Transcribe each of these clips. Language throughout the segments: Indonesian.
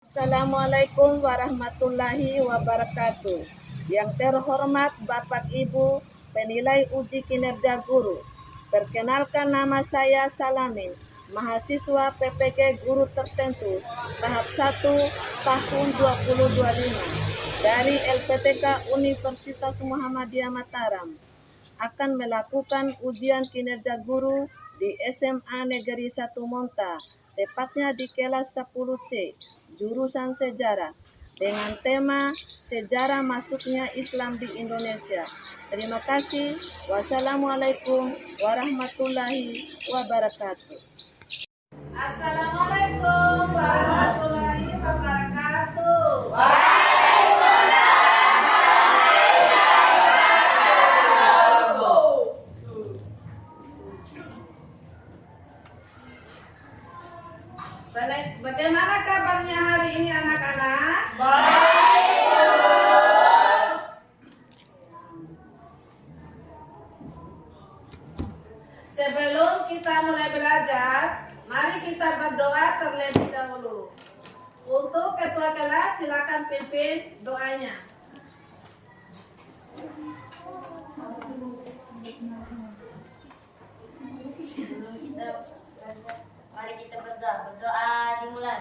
Assalamualaikum warahmatullahi wabarakatuh. Yang terhormat Bapak Ibu penilai uji kinerja guru. Perkenalkan, nama saya Salamin, mahasiswa PPG Guru Tertentu tahap 1 tahun 2025 dari LPTK Universitas Muhammadiyah Mataram. Akan melakukan ujian kinerja guru di SMA Negeri 1 Monta, tepatnya di kelas 10C, jurusan sejarah, dengan tema Sejarah Masuknya Islam di Indonesia. Terima kasih. Wassalamualaikum warahmatullahi wabarakatuh. Assalamualaikum warahmatullahi wabarakatuh. Bagaimana kabarnya hari ini anak-anak? Sebelum kita mulai belajar, mari kita berdoa terlebih dahulu. Untuk ketua kelas, silakan pimpin doanya. Mari kita berdoa. Berdoa dimulai.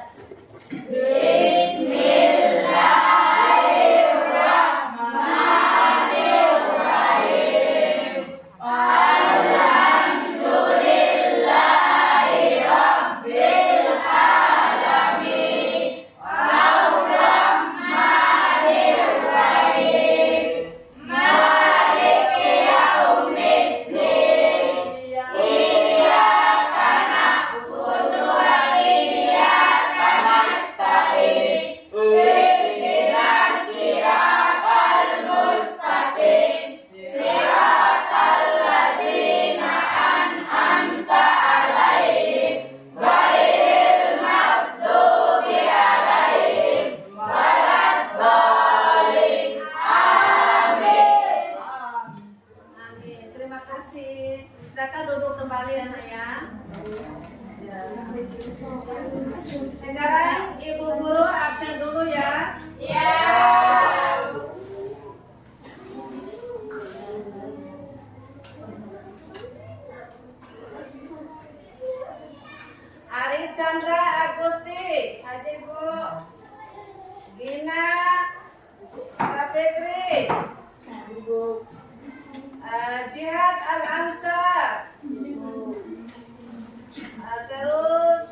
Terima kasih. Silakan duduk kembali anak ya. Sekarang ibu guru absen dulu ya. Ari Chandra Agusti. Hadir Bu. Gina Safitri. Jihad Al-Ansar. Terus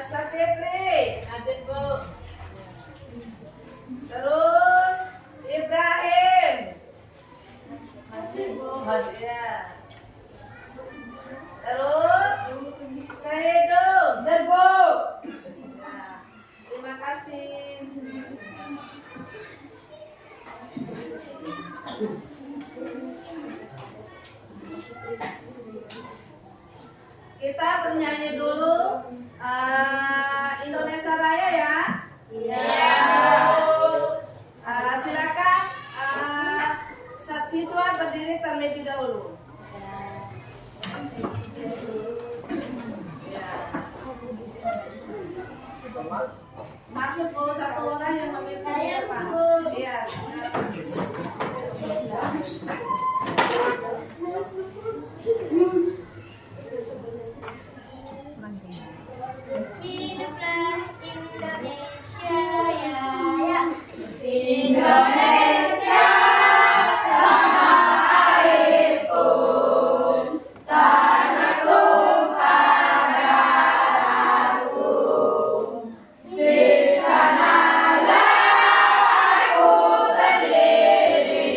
Safitri. Hadir Bu. Terus Ibrahim. Hadir Bu. Ya. Terus Sahidum. Hadir Bu. Nah, terima kasih. Kita bernyanyi dulu Indonesia Raya ya. Silakan siswa berdiri terlebih dahulu. Masuk satu orang yang memimpin di depan. Iya. Hiduplah Indonesia Raya. Indonesia tanah airku, tanahku padaku. Di sanalah aku berdiri.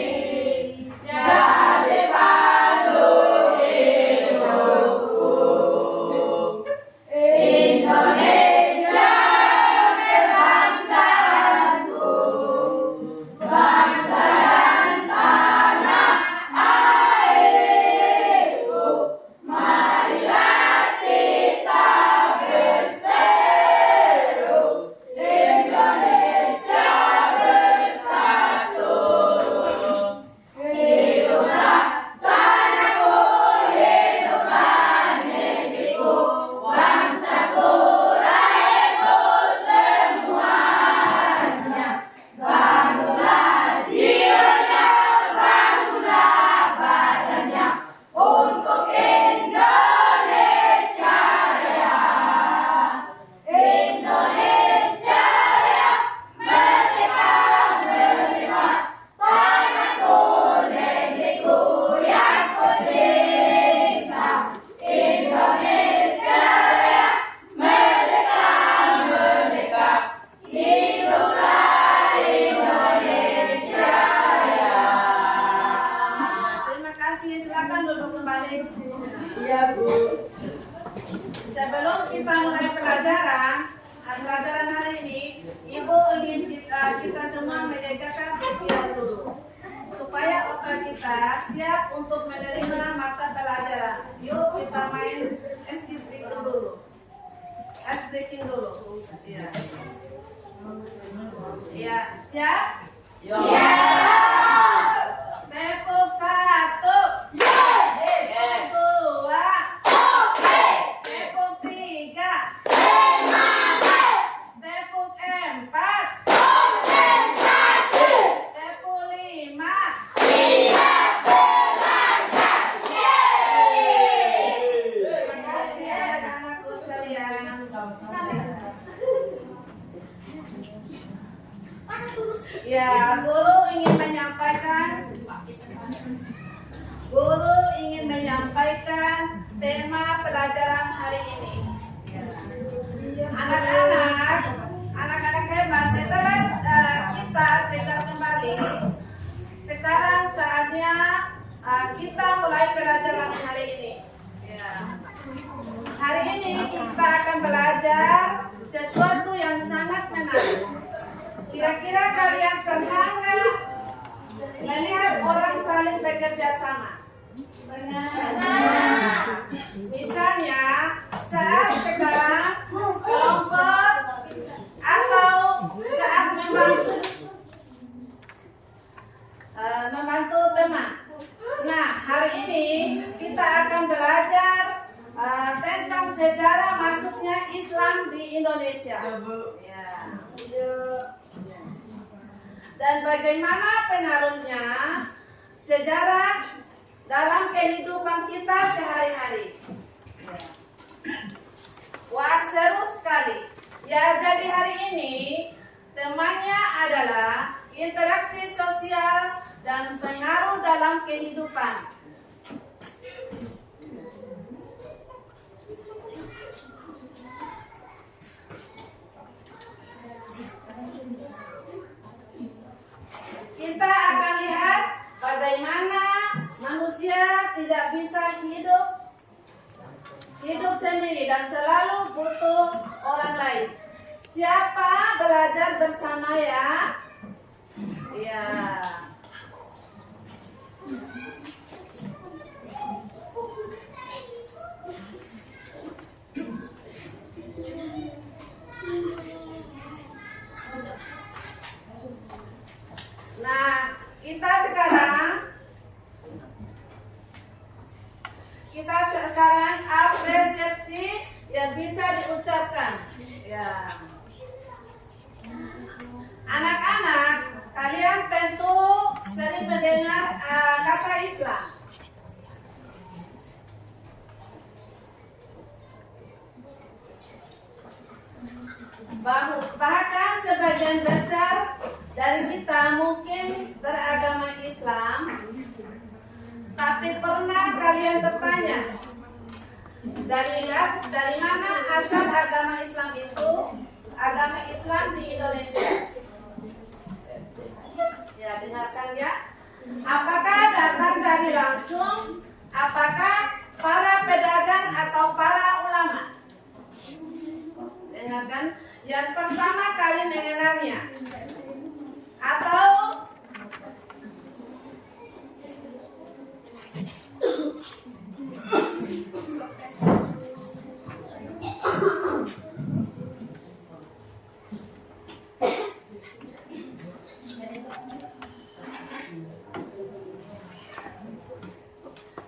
pelajaran hari ini, Ibu ingin kita semua menjadikan pikiran dulu supaya otak kita siap untuk menerima mata pelajaran. Yuk kita main ice breaking dulu. Ice breaking dulu. Ya. Ya, siap? Siap. Tepuk 1. Tepuk 2. Tepuk 3. Tepuk 4. Konsentrasi. Tepuk 5. Siap belajar. Yeay. Terima kasih anak-anakku sekalian. Ya, guru ingin menyampaikan tema pelajaran hari ini. Anak-anak hebat, setelah kita segar kembali, sekarang saatnya kita mulai pelajaran hari ini. Ya. Hari ini kita akan belajar sesuatu yang sangat menarik. Kira-kira kalian pernah nggak melihat orang saling bekerja sama? Misalnya saat sekarang kelompok atau saat membantu teman. Nah, hari ini kita akan belajar tentang sejarah masuknya Islam di Indonesia. Ya. Dan bagaimana pengaruhnya sejarah dalam kehidupan kita sehari-hari. Wah, seru sekali. Ya, jadi hari ini temanya adalah interaksi sosial dan pengaruh dalam kehidupan. Kita akan lihat bagaimana manusia tidak bisa hidup sendiri dan selalu butuh orang lain. Siapa belajar bersama ya? Ya. Nah, kita sekarang apresiasi yang bisa diucapkan. Ya. Anak-anak, kalian tentu sering mendengar kata Islam. Bahkan sebagian besar dari kita mungkin beragama Islam, tapi pernah kalian bertanya dari mana asal agama Islam itu? Agama Islam di Indonesia. Ya, dengarkan ya. Apakah datang dari langsung? Apakah para pedagang atau para ulama? Dengarkan. Yang pertama kali mengenalnya. Atau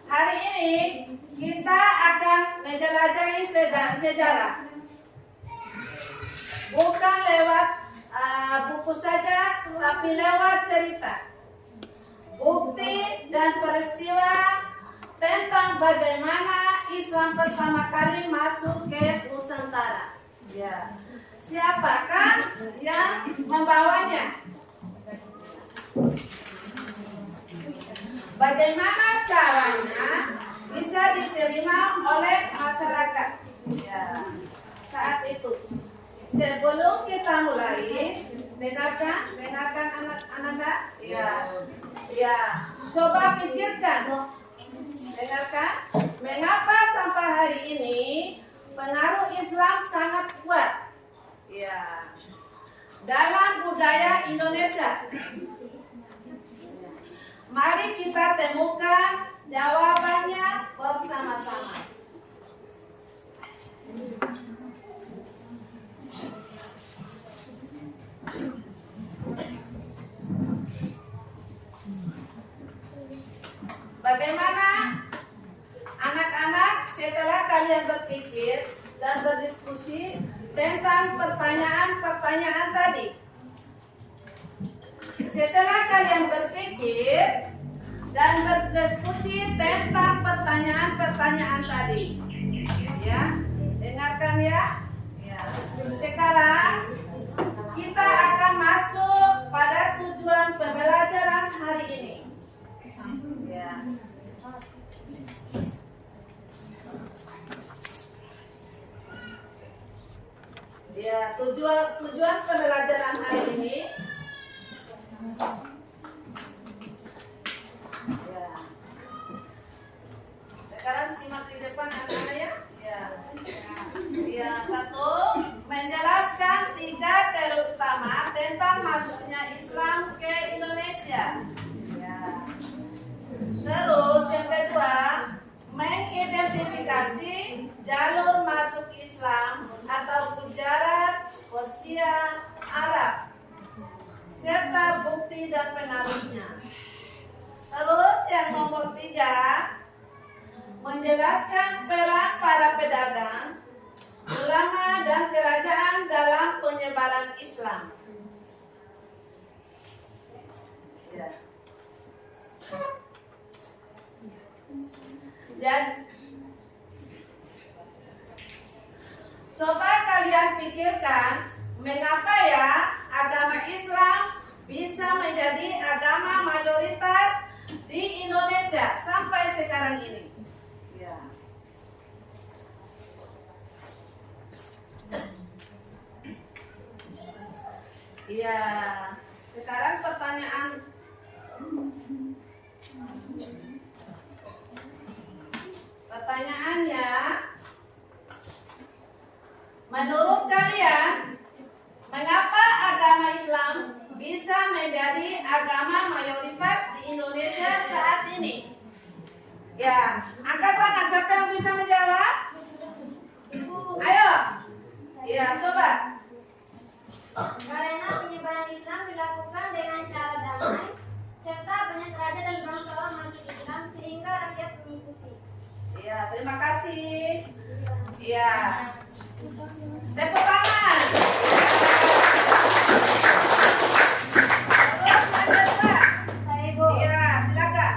hari ini kita akan menjelajahi sejarah. Bukan lewat buku saja, tapi lewat cerita, bukti dan peristiwa tentang bagaimana Islam pertama kali masuk ke Nusantara. Ya. Siapakah yang membawanya? Bagaimana caranya bisa diterima oleh masyarakat? Ya. Saat itu. Sebelum kita mulai, dengarkan anak-anak. Ya, coba pikirkan. Dengarkan, mengapa sampai hari ini pengaruh Islam sangat kuat dalam budaya Indonesia? Mari kita temukan jawabannya bersama-sama. Bagaimana anak-anak setelah kalian berpikir dan berdiskusi tentang pertanyaan-pertanyaan tadi? Setelah kalian berpikir dan berdiskusi tentang pertanyaan-pertanyaan tadi, ya, dengarkan ya. Ya. Sekarang kita akan masuk pada tujuan pembelajaran hari ini. Ya. Ya, tujuan pembelajaran hari ini. Ya. Sekarang simak di depan anak-anak ya. Ya. Ya, satu, menjelaskan 3 teori utama tentang masuknya Islam ke Indonesia. Ya. Terus yang kedua, mengidentifikasi jalur masuk Islam atau Gujarat, Persia, Arab, serta bukti dan pengaruhnya. Terus yang nomor 3, menjelaskan peran para pedagang, ulama dan kerajaan dalam penyebaran Islam. Ya. Jadi, coba kalian pikirkan, mengapa ya agama Islam bisa menjadi agama mayoritas di Indonesia sampai sekarang ini? Ya. Iya, sekarang pertanyaannya, menurut kalian, mengapa agama Islam bisa menjadi agama mayoritas di Indonesia saat ini? Ya, angkat tangan siapa yang bisa menjawab? Ayo. Ya, coba. Karena penyebaran Islam dilakukan dengan cara damai, serta banyak raja dan bangsawan masuk Islam sehingga rakyat mengikuti. Ya, terima kasih. Ya. Tepuk tangan. Terus lanjut, Pak. Saya Ibu. Iya, silakan.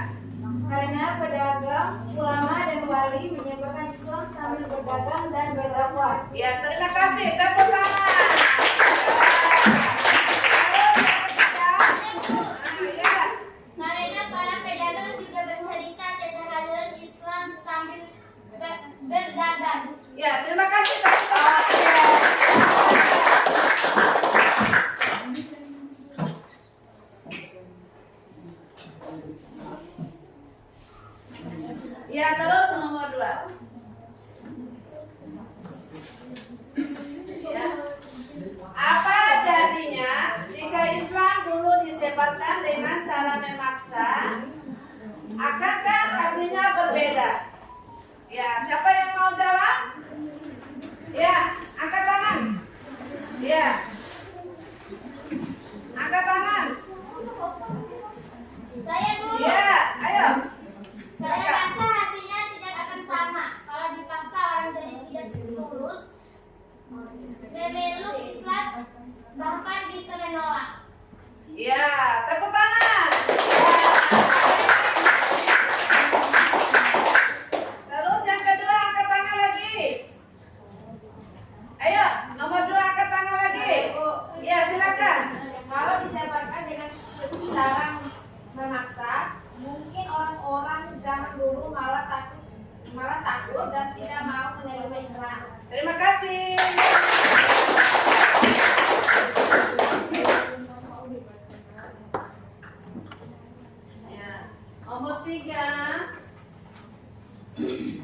Karena pedagang, ulama dan wali menyebarkan Islam sambil berdagang dan berdakwah. Ya, terima kasih. Tepuk tangan. Karena para pedagang juga bercerita tentang ajaran Islam sambil berdagang. Ya, terima kasih. Tepuk tangan. Ya, terus nomor 2. Ya. Apa jadinya jika Islam dulu disebarkan dengan cara memaksa? Akankah hasilnya berbeda? Ya, siapa yang mau jawab? Ya, angkat tangan. Ya. Angkat tangan. Saya Bu. Ya, ayo. Saya rasa hasilnya tidak akan sama. Kalau dipaksa orang jadi tidak tulus, memeluk Islam, bahkan bisa menolak. Ya, tepuk tangan. Terus yang kedua, angkat tangan lagi. Ayo, nomor 2 angkat tangan lagi. Ya, silakan. Kalau disebarkan dengan cara memaksa, mungkin orang-orang zaman dulu malah takut dan tidak mau menerima Islam. Terima kasih. Ya, nomor 3.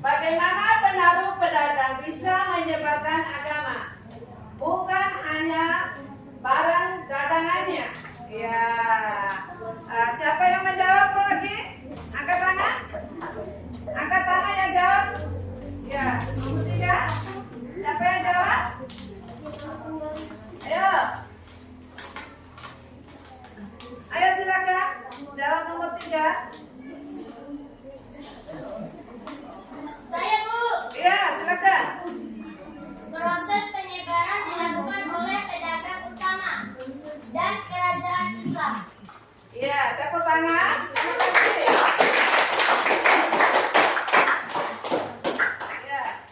Bagaimana pengaruh pedagang bisa menyebarkan agama? Bukan hanya barang tangan. Ya.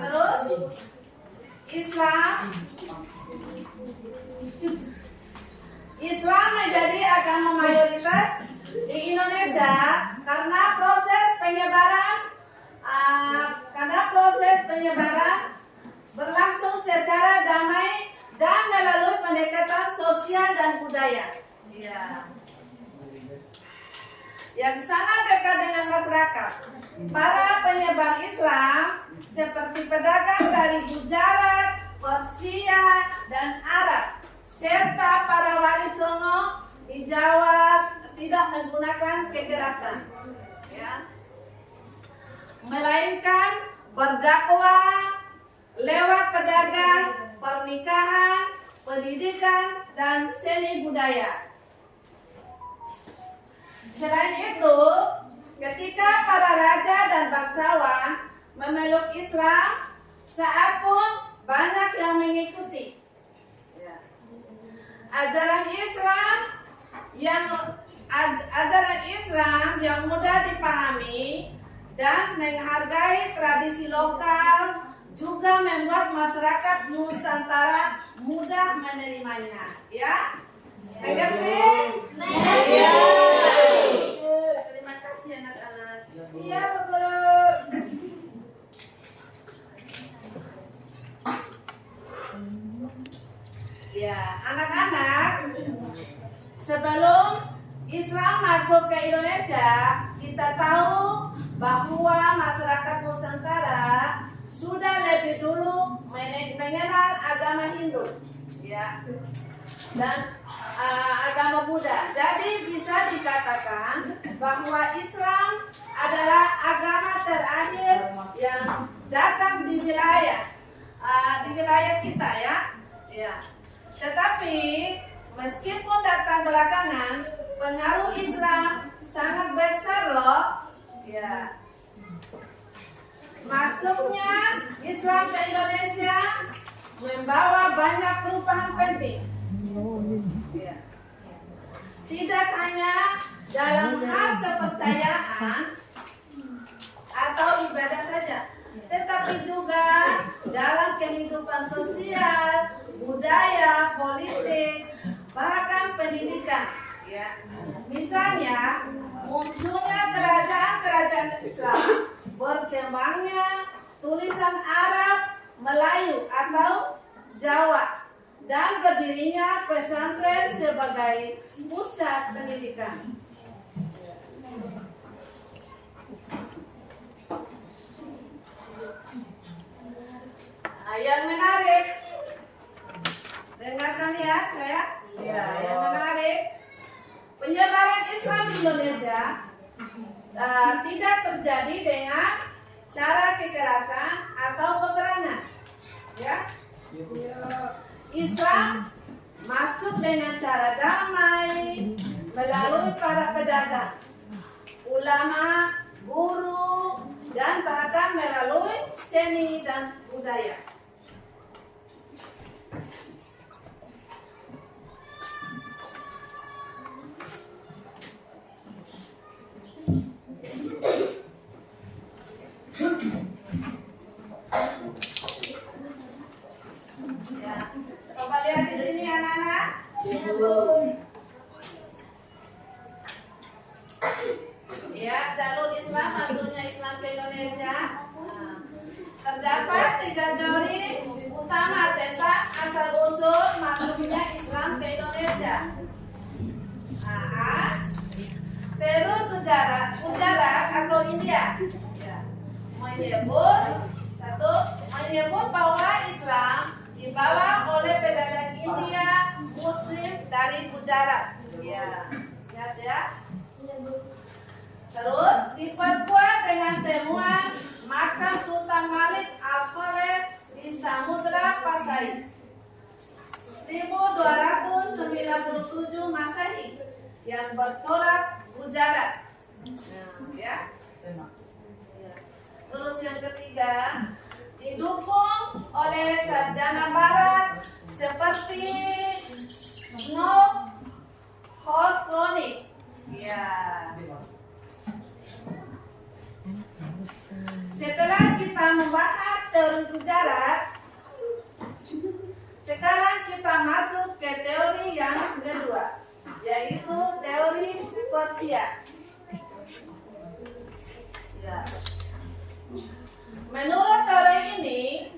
Terus Islam menjadi agama mayoritas di Indonesia karena proses penyebaran berlangsung secara damai dan melalui pendekatan sosial dan budaya. Ya. Yang sangat dekat dengan masyarakat. Para penyebar Islam seperti pedagang dari Gujarat, Persia, dan Arab, serta para wali songo di Jawa tidak menggunakan kekerasan, ya, melainkan berdakwah lewat pedagang, pernikahan, pendidikan, dan seni budaya. Selain itu, ketika para raja dan bangsawan memeluk Islam, saat pun banyak yang mengikuti. Ajaran Islam yang mudah dipahami dan menghargai tradisi lokal juga membuat masyarakat Nusantara mudah menerimanya. Ya, mengerti? Iya. Terima kasih anak-anak. Iya, Bu Guru. Ya, anak-anak, sebelum Islam masuk ke Indonesia, kita tahu bahwa masyarakat Nusantara sudah lebih dulu mengenal agama Hindu, ya, dan agama Buddha. Jadi bisa dikatakan bahwa Islam adalah agama terakhir yang datang di wilayah kita, ya. Ya. Tetapi meskipun datang belakangan, pengaruh Islam sangat besar loh. Ya. Masuknya Islam ke Indonesia membawa banyak perubahan penting. Ya. Tidak hanya dalam hal kepercayaan atau ibadah saja, tetapi juga dalam kehidupan sosial, budaya, politik, bahkan pendidikan. Ya. Misalnya, munculnya kerajaan-kerajaan Islam, berkembangnya tulisan Arab, Melayu atau Jawa, dan berdirinya pesantren sebagai pusat pendidikan. Yang menarik, dengarkan ya saya. Ya, yang menarik, penyebaran Islam di Indonesia tidak terjadi dengan cara kekerasan atau peperangan. Ya, Islam masuk dengan cara damai melalui para pedagang, ulama, guru, dan bahkan melalui seni dan budaya. Ya, coba lihat di sini anak-anak. Ya, jalur Islam, masuknya Islam ke Indonesia. Terdapat 3 teori utama tentang asal usul masuknya Islam ke Indonesia. Teori Gujarat atau India. Ya. Menyebut bahwa Islam dibawa oleh pedagang India Muslim dari Gujarat. Ya, lihat ya. Terus diperkuat dengan temuan makam Sultan Malik Al-Saleh di Samudra Pasai 1297 Masehi yang bercorak Gujarat. Ya. Terus yang ketiga, didukung oleh sarjana barat seperti Ethnochronis. Ya. Setelah kita membahas teori sejarah, sekarang kita masuk ke teori yang kedua, yaitu teori Persia. Ya. Menurut teori ini,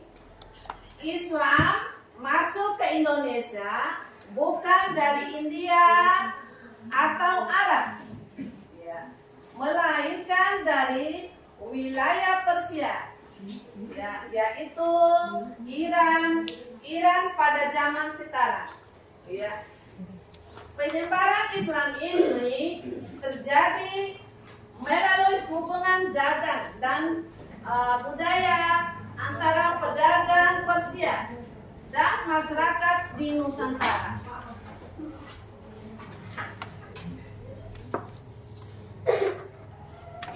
Islam masuk ke Indonesia bukan dari India atau Arab, ya, melainkan dari wilayah Persia, ya, yaitu Iran pada zaman sekarang. Ya. Penyebaran Islam ini terjadi melalui hubungan dagang dan budaya antara pedagang Persia dan masyarakat di Nusantara.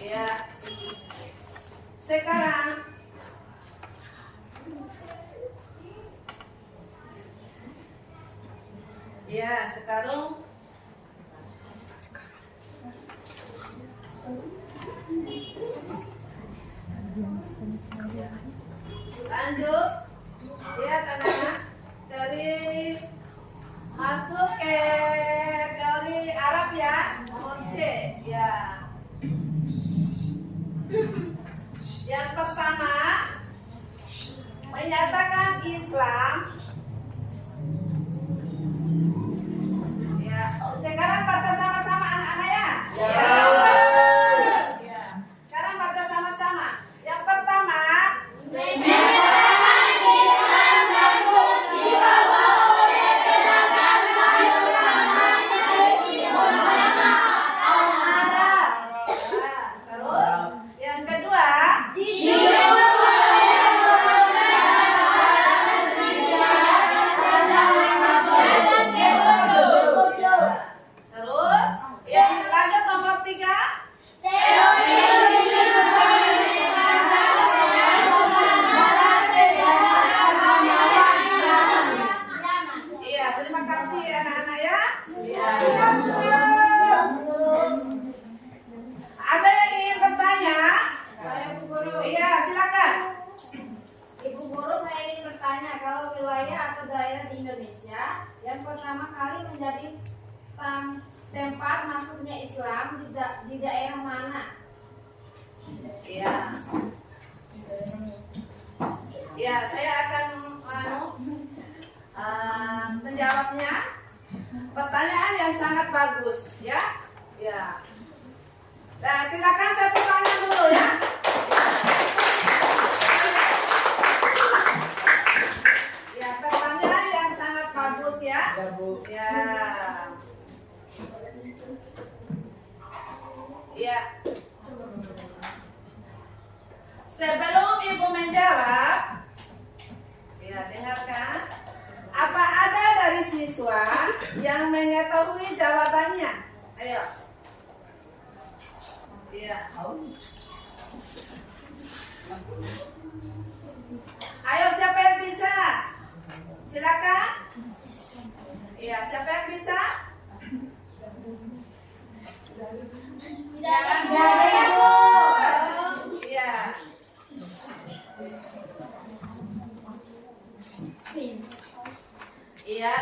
Ya, sekarang lanjut, ya anak-anak, teori masuk ke teori Arab ya, nomor C, ya. Yang pertama menyatakan Islam. Ya, sekarang baca sama-sama anak-anak ya. Ya. Sekarang baca sama-sama. Yang pertama, Menyatakan Islam langsung dibawa oleh pedagang baru namanya Timur Tengah atau Arab. nah, terus yang kedua, Didukung oleh orang-orang Indonesia sedang menggunakan teknologi. terus yang lanjut nomor 3. Teori uji Iya, terima kasih anak-anak ya. Iya. Ada yang ingin bertanya? Saya Bu Guru. Iya, silakan. Ibu Guru, saya ingin bertanya, kalau wilayah atau daerah di Indonesia yang pertama kali menjadi tempat masuknya Islam di daerah mana? Iya. Ya, saya akan menjawabnya. Pertanyaan yang sangat bagus, ya. Ya. Nah, silakan tepuk tangan dulu ya. Ya, pertanyaan yang sangat bagus ya. Ya. Ya. Sebelum Ibu menjawab, ya dengarkan. Apa ada dari siswa yang mengetahui jawabannya? Ayo. Iya. Ayo, siapa yang bisa? Silakan. Iya, siapa yang bisa? Tidak ada, Bu. Iya. Iya.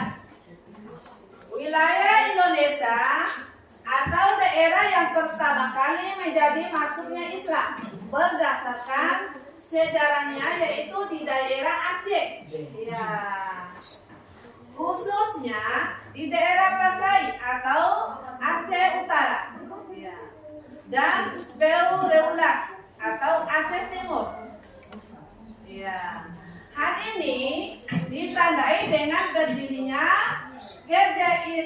Wilayah Indonesia atau daerah yang pertama kali menjadi masuknya Islam berdasarkan sejarahnya yaitu di daerah Aceh. Iya. Khususnya di daerah Pasai atau Aceh Utara. Iya. Dan Beureulak atau Aceh Timur. Iya. Hal ini ditandai dengan berdirinya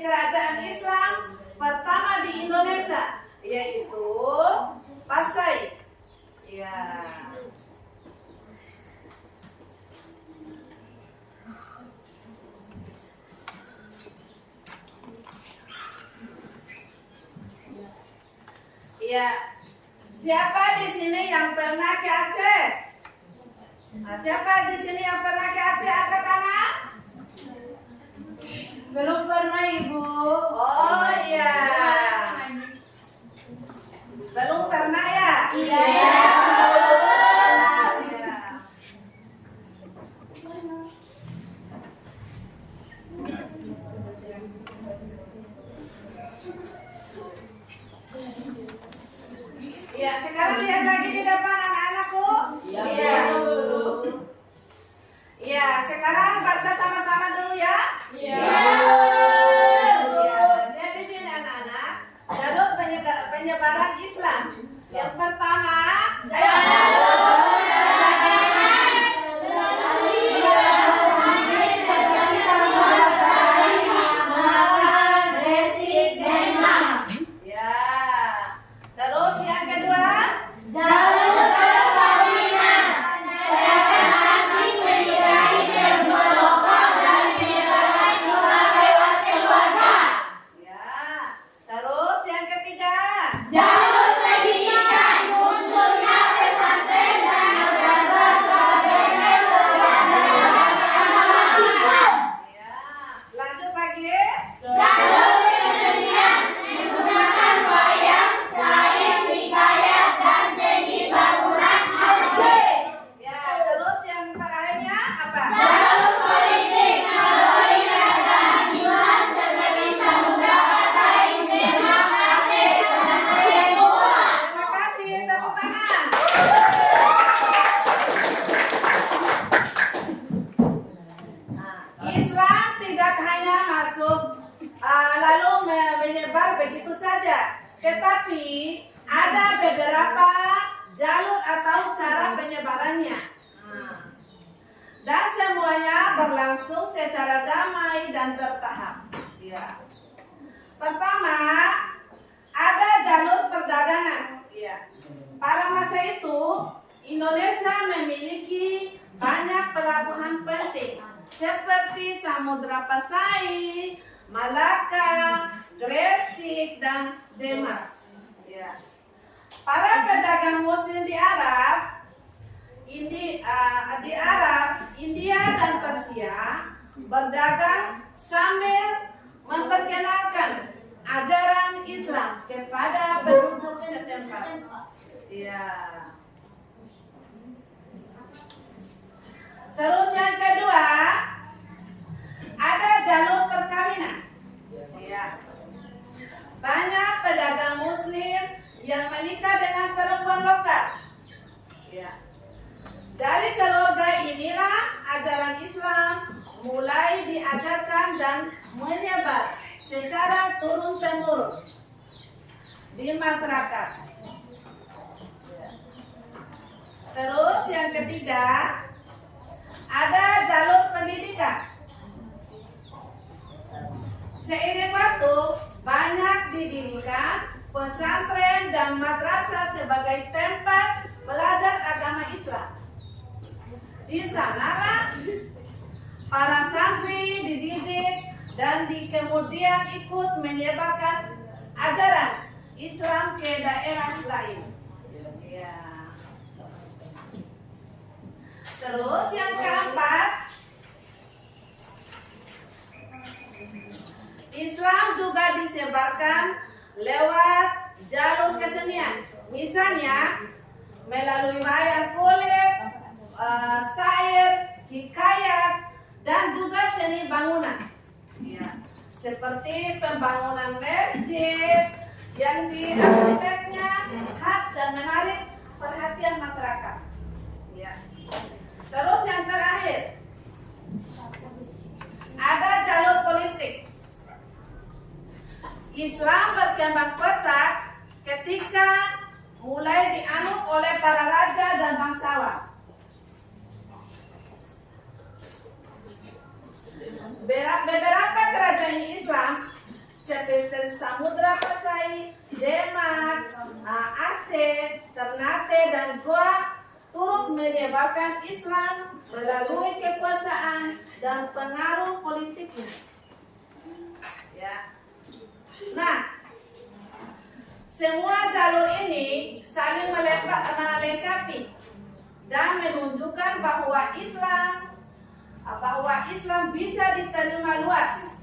kerajaan Islam pertama di Indonesia, yaitu Pasai. Ya. Ya. Siapa di sini yang pernah ke Aceh? Nah, siapa di sini yang pernah ke Aceh? Angkat tangan. Belum pernah Ibu. Oh iya. Belum pernah ya? Iya. Iya. Ya, sekarang lihat lagi di depan anak-anakku. Iya. Iya, sekarang baca sama-sama dulu ya. Iya. Ya, lihat di sini anak-anak. Jalur penyebaran Islam. Yang pertama, ya. Terus yang kedua, ya. Terus yang ketiga, ya. Lanjut lagi. Ya, terus yang terakhirnya apa? Terima kasih, tepuk tangan. Islam tidak hanya masuk lalu menyebar begitu saja, tetapi ada beberapa jalur atau cara penyebarannya. Dan semuanya berlangsung secara damai dan bertahap. Ya. Pertama, ada jalur perdagangan. Ya. Pada masa itu, Indonesia memiliki banyak pelabuhan penting seperti Samudra Pasai, Malaka, Gresik, dan Demak. Ya. Para pedagang Muslim di Arab, India dan Persia berdagang sambil memperkenalkan ajaran Islam kepada penduduk setempat. Ya. Terus yang kedua, ada jalur perkawinan. Ya. Banyak pedagang Muslim yang menikah dengan perempuan lokal. Ya. Dari keluarga inilah ajaran Islam mulai diajarkan dan menyebar secara turun-temurun di masyarakat. Terus yang ketiga, ada jalur pendidikan. Seiring waktu, banyak didirikan pesantren dan madrasah sebagai tempat belajar agama Islam. Di sanalah para santri dididik dan kemudian ikut menyebarkan ajaran Islam ke daerah lain. Ya. Terus yang keempat, Islam juga disebarkan lewat jalur kesenian. Misalnya melalui wayang kulit, syair, hikayat, dan juga seni bangunan. Ya. Seperti pembangunan masjid yang di arsiteknya khas dan menarik perhatian masyarakat. Ya. Terus yang terakhir, ada jalur politik. Islam berkembang pesat ketika mulai dianut oleh para raja dan bangsawan. Beberapa kerajaan Islam seperti Samudra Pasai, Demak, Aceh, Ternate, dan Goa turut menyebarkan Islam melalui kekuasaan dan pengaruh politiknya. Ya. Nah, semua jalur ini saling melengkapi dan menunjukkan bahwa Islam bisa diterima luas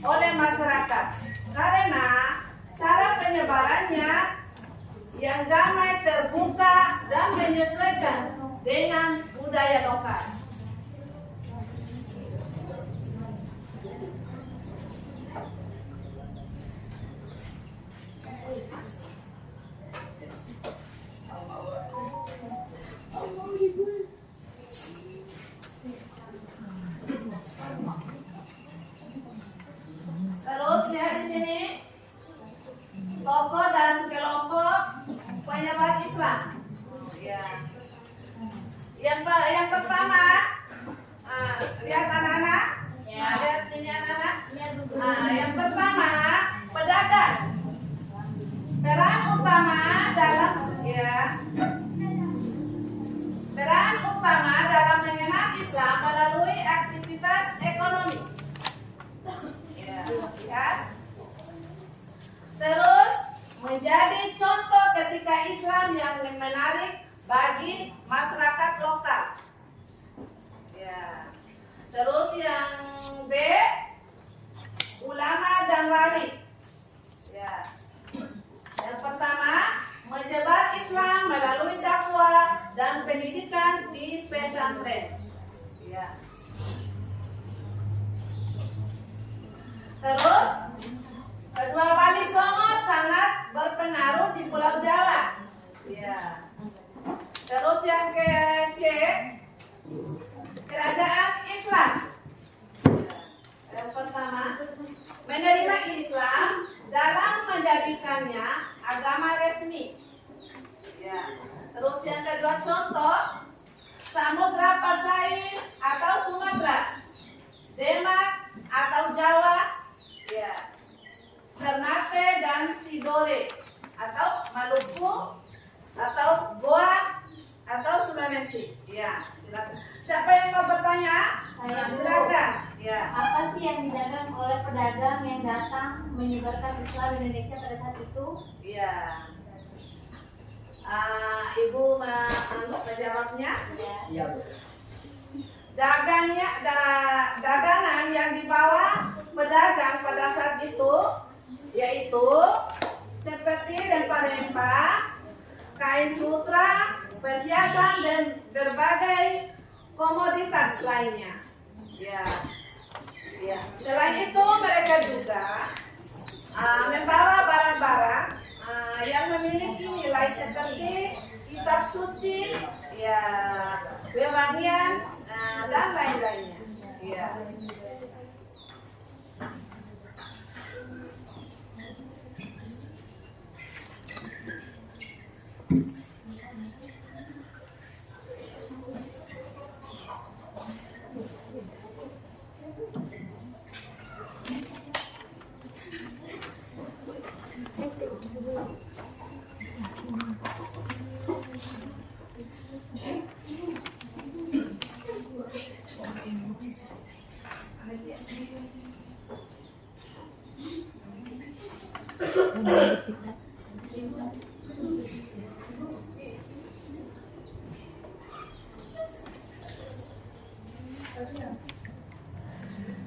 oleh masyarakat karena cara penyebarannya yang damai, terbuka, dan menyesuaikan dengan budaya lokal. Terus lihat di sini tokoh dan kelompok penyebar Islam. Ya. Yang pertama, lihat anak-anak. Ya. Lihat sini anak-anak. Iya, Yang pertama, pedagang. Peran utama dalam peran utama dalam mengenal Islam melalui aktivitas ekonomi. Ya, lihat. Terus menjadi contoh ketika Islam yang menarik bagi masyarakat lokal. Ya. Terus yang B, ulama dan wali. Ya. Yang pertama, menyebar Islam melalui dakwah dan pendidikan di pesantren. Ya. Terus, kedua wali songo sangat berpengaruh di Pulau Jawa. Ya. Terus yang ke C, kerajaan Islam. Yang pertama, menerima Islam dalam menjadikannya agama resmi. Ya. Terus yang kedua contoh, Samudra Pasai atau Sumatera, Demak atau Jawa, ya. Ternate dan Tidore atau Maluku atau Goa atau Sulawesi. Ya, silakan. Siapa yang mau bertanya? Saya, Bu. Silakan. Ya. Apa sih yang didagang oleh pedagang yang datang menyebarkan Islam di Indonesia pada saat itu? Iya. Ibu menjawabnya. Ya. Dagangan yang dibawa pedagang pada saat itu yaitu seperti rempah-rempah, kain sutra, perhiasan dan berbagai komoditas lainnya. Ya. Ya. Selain itu mereka juga membawa barang-barang yang memiliki nilai seperti kitab suci, ya, wewangian dan lain-lainnya. Ya.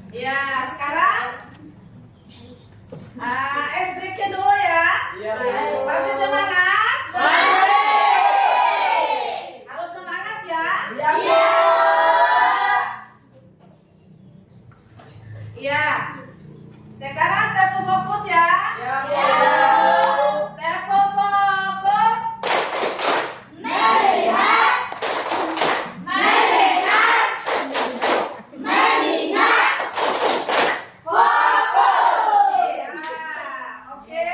Ya, sekarang breaknya dulu ya. Masih semangat? Harus semangat ya. Ya. Sekarang tempo fokus ya. Tempo fokus. Ya, oke.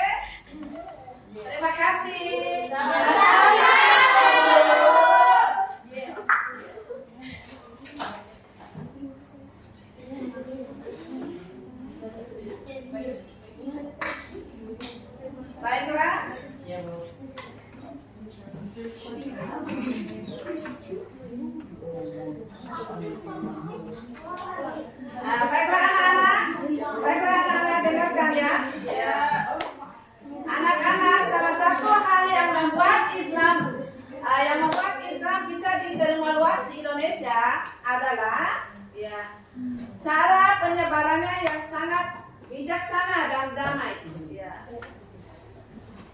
Terima kasih. Baiklah. Baiklah anak-anak dengarkan ya. Anak-anak, salah satu hal yang membuat Islam bisa diterima luas di Indonesia adalah cara penyebarannya yang sangat bijaksana dan damai. Ya.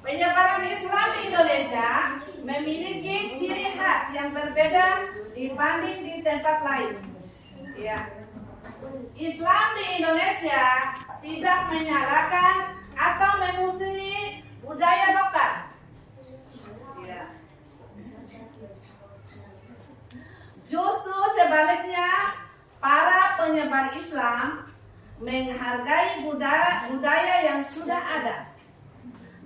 Penyebaran Islam di Indonesia memiliki ciri khas yang berbeda dibanding di tempat lain. Ya. Islam di Indonesia tidak menyalahkan atau memusuhi budaya lokal. Ya. Justru sebaliknya, para penyebar Islam menghargai budaya yang sudah ada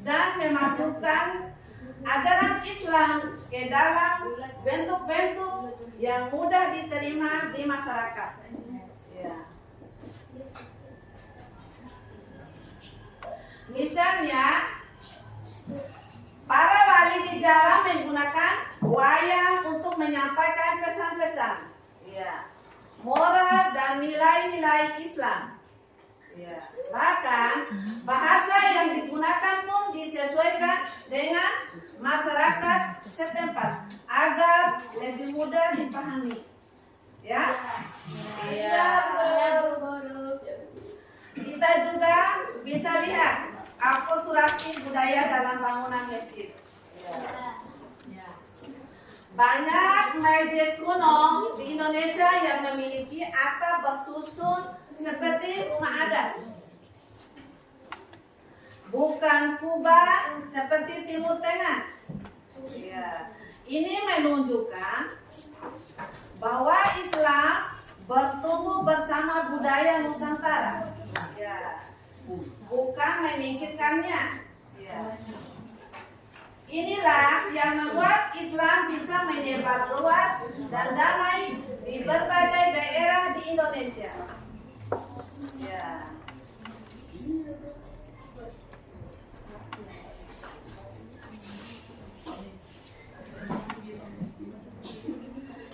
dan memasukkan ajaran Islam ke dalam bentuk-bentuk yang mudah diterima di masyarakat. Ya. Misalnya, para wali di Jawa menggunakan wayang untuk menyampaikan pesan-pesan, ya, moral dan nilai-nilai Islam. Ya. Bahkan bahasa yang digunakan pun disesuaikan dengan masyarakat setempat agar lebih mudah dipahami. Ya, iya. Kita juga bisa lihat akulturasi budaya dalam bangunan masjid. Ya. Banyak masjid kuno di Indonesia yang memiliki atap bersusun seperti rumah adat, bukan kubah seperti Timur Tengah. Ya. Ini menunjukkan bahwa Islam bertumbuh bersama budaya Nusantara, ya, bukan menyingkirkannya. Ya. Inilah yang membuat Islam bisa menyebar luas dan damai di berbagai daerah di Indonesia. Ya.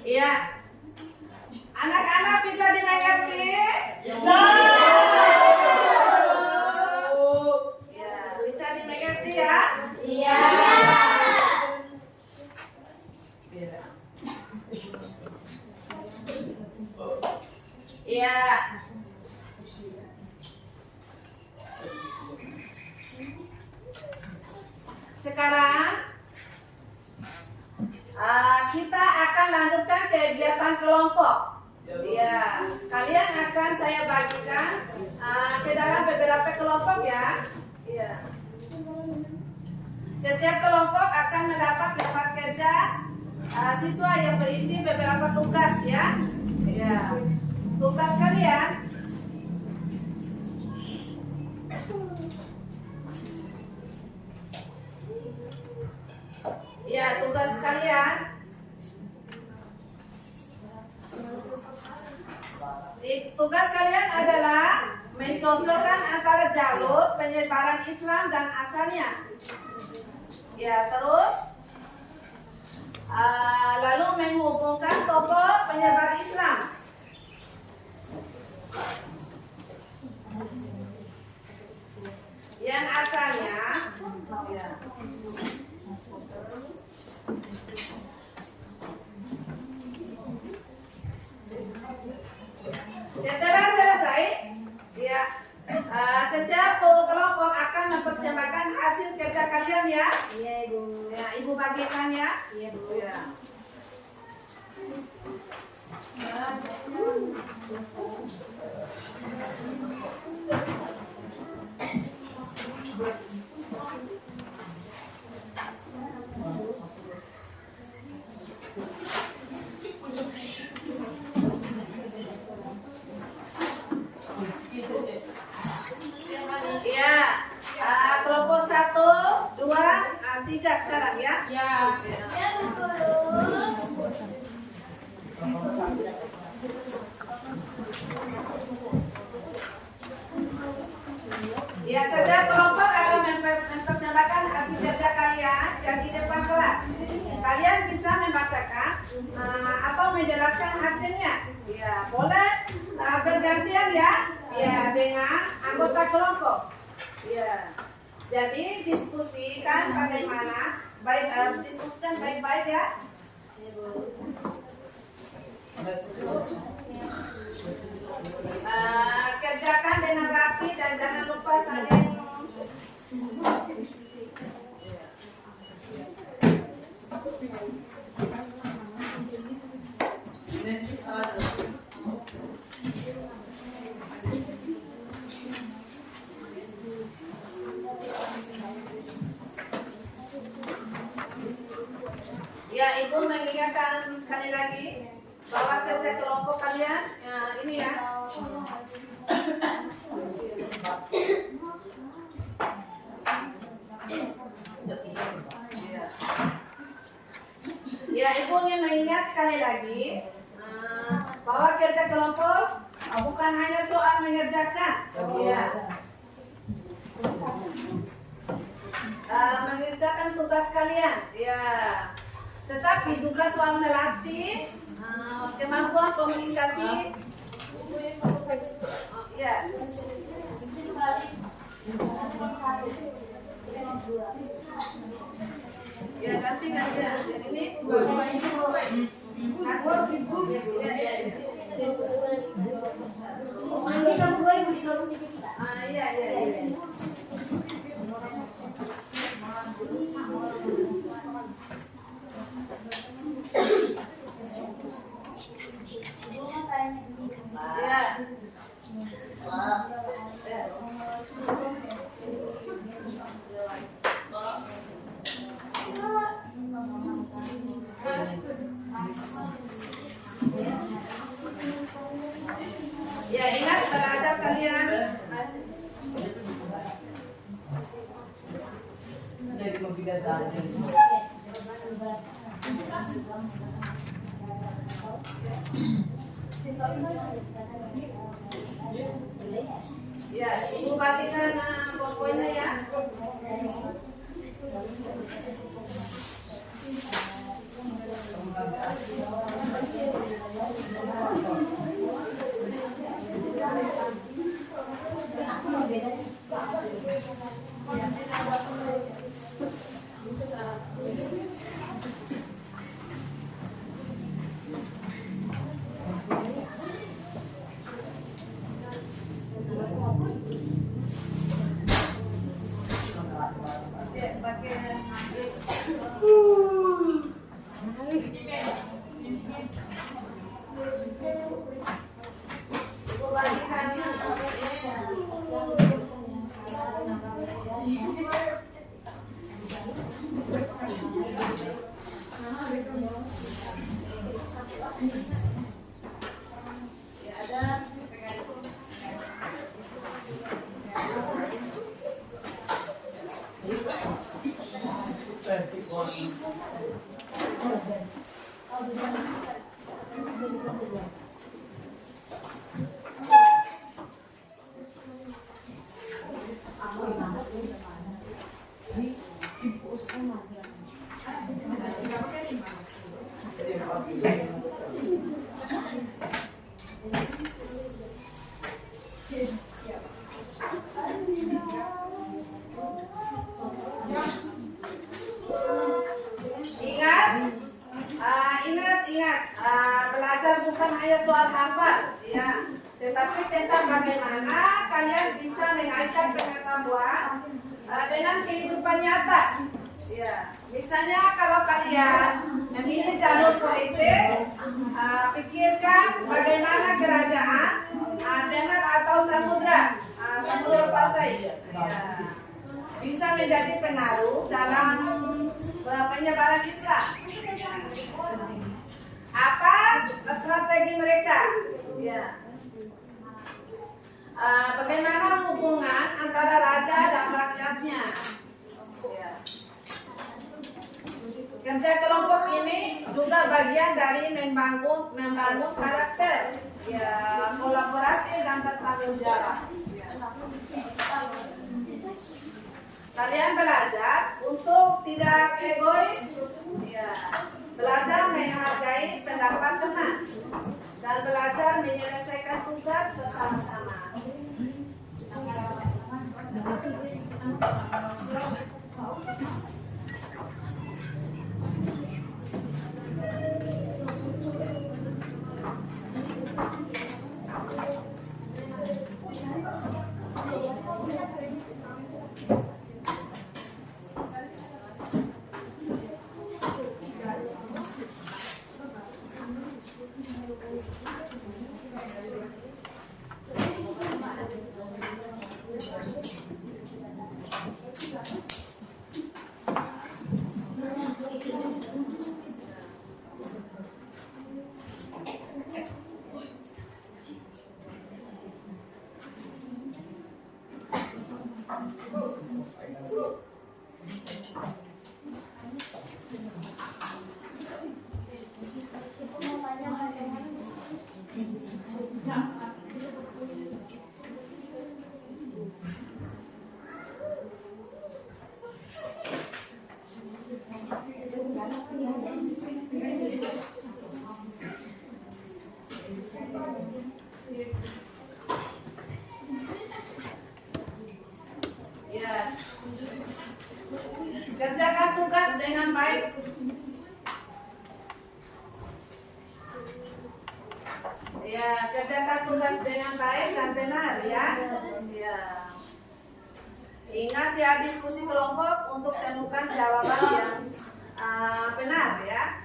Ya. Anak-anak bisa dimengerti? Ya, bisa dimengerti ya? Iya. Iya. Sekarang kita akan lanjutkan kegiatan kelompok. Ya, kalian akan saya bagikan ke dalam beberapa kelompok ya. Ya. Setiap kelompok akan mendapat tempat kerja siswa yang berisi beberapa tugas ya. Ya. Tugas kalian ya, tugas kalian tugas kalian adalah mencocokkan antara jalur penyebaran Islam dan asalnya. Ya, terus lalu menghubungkan tokoh penyebar Islam. Yang asalnya, ya. Setelah selesai, ya, setiap kelompok akan mempersembahkan hasil kerja kalian ya. Iya, Ibu. Ya, Ibu bagikan ya. Iya, Bu. Ya. Ya, kelompok 1, 2, 3 sekarang ya. Ya. Ya, Bu Guru. Ya, setiap kelompok akan mempersembahkan hasil kerja kalian yang di depan kelas. Kalian bisa membacakan atau menjelaskan hasilnya. Ya, boleh bergantian ya. Ya, dengan anggota kelompok. Ya. Jadi diskusikan bagaimana diskusikan baik-baik ya. Kerjakan dengan rapi dan jangan Ya, Ibu mengingatkan sekali lagi bahwa kerja kelompok kalian ini ya. Ya, Ibu ingin mengingat sekali lagi bahwa kerja kelompok bukan hanya soal mengerjakan, ya, mengerjakan tugas kalian, ya, tetapi juga soal melatih kemampuan komunikasi, ya. Ya, ganti ya. Ini ya, ingat belajar kalian Jadi membidakan. ya, Ibu bagikan poin-poinnya ya. Ibu bagikan ya, ada belajar bukan hanya soal hafal, ya, tetapi tentang bagaimana kalian bisa mengaitkan pengetahuan dengan kehidupan nyata. Ya, misalnya kalau kalian memilih jalur politik, pikirkan bagaimana kerajaan darat atau samudra Pasai bisa menjadi pengaruh dalam penyebaran Islam. Apa strategi mereka? Ya. Bagaimana hubungan antara raja dan rakyatnya? Ya. Kerja kelompok ini juga bagian dari membangun karakter, ya, kolaboratif dan bertanggung jawab. Ya. Kalian belajar untuk tidak egois, ya, belajar menghargai pendapat teman, dan belajar menyelesaikan tugas bersama-sama. Ya. Kerjakan tugas dengan baik. Ya, kerjakan tugas dengan baik dan benar ya. Ya. Ingat ya, diskusi kelompok untuk temukan jawaban yang benar ya.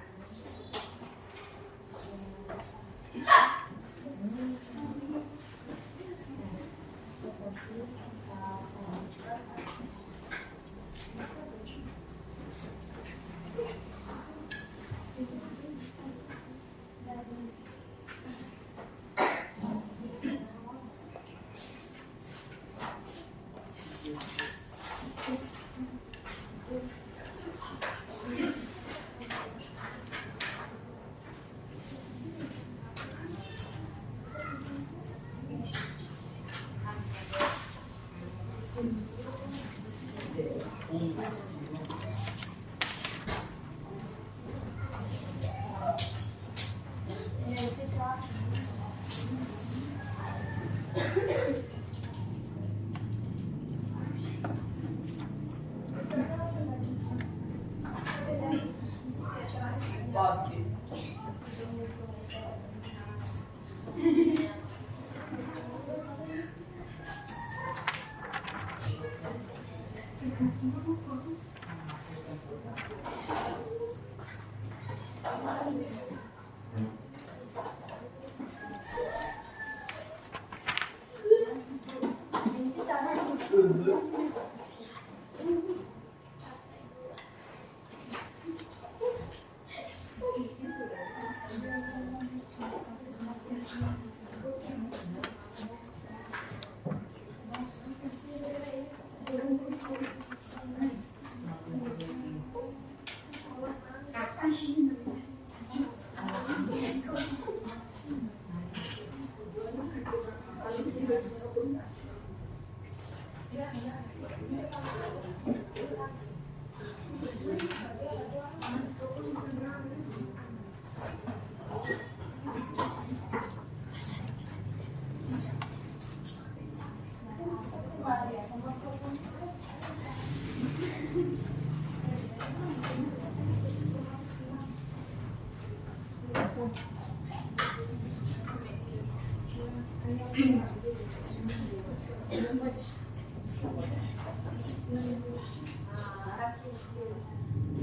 Pagi.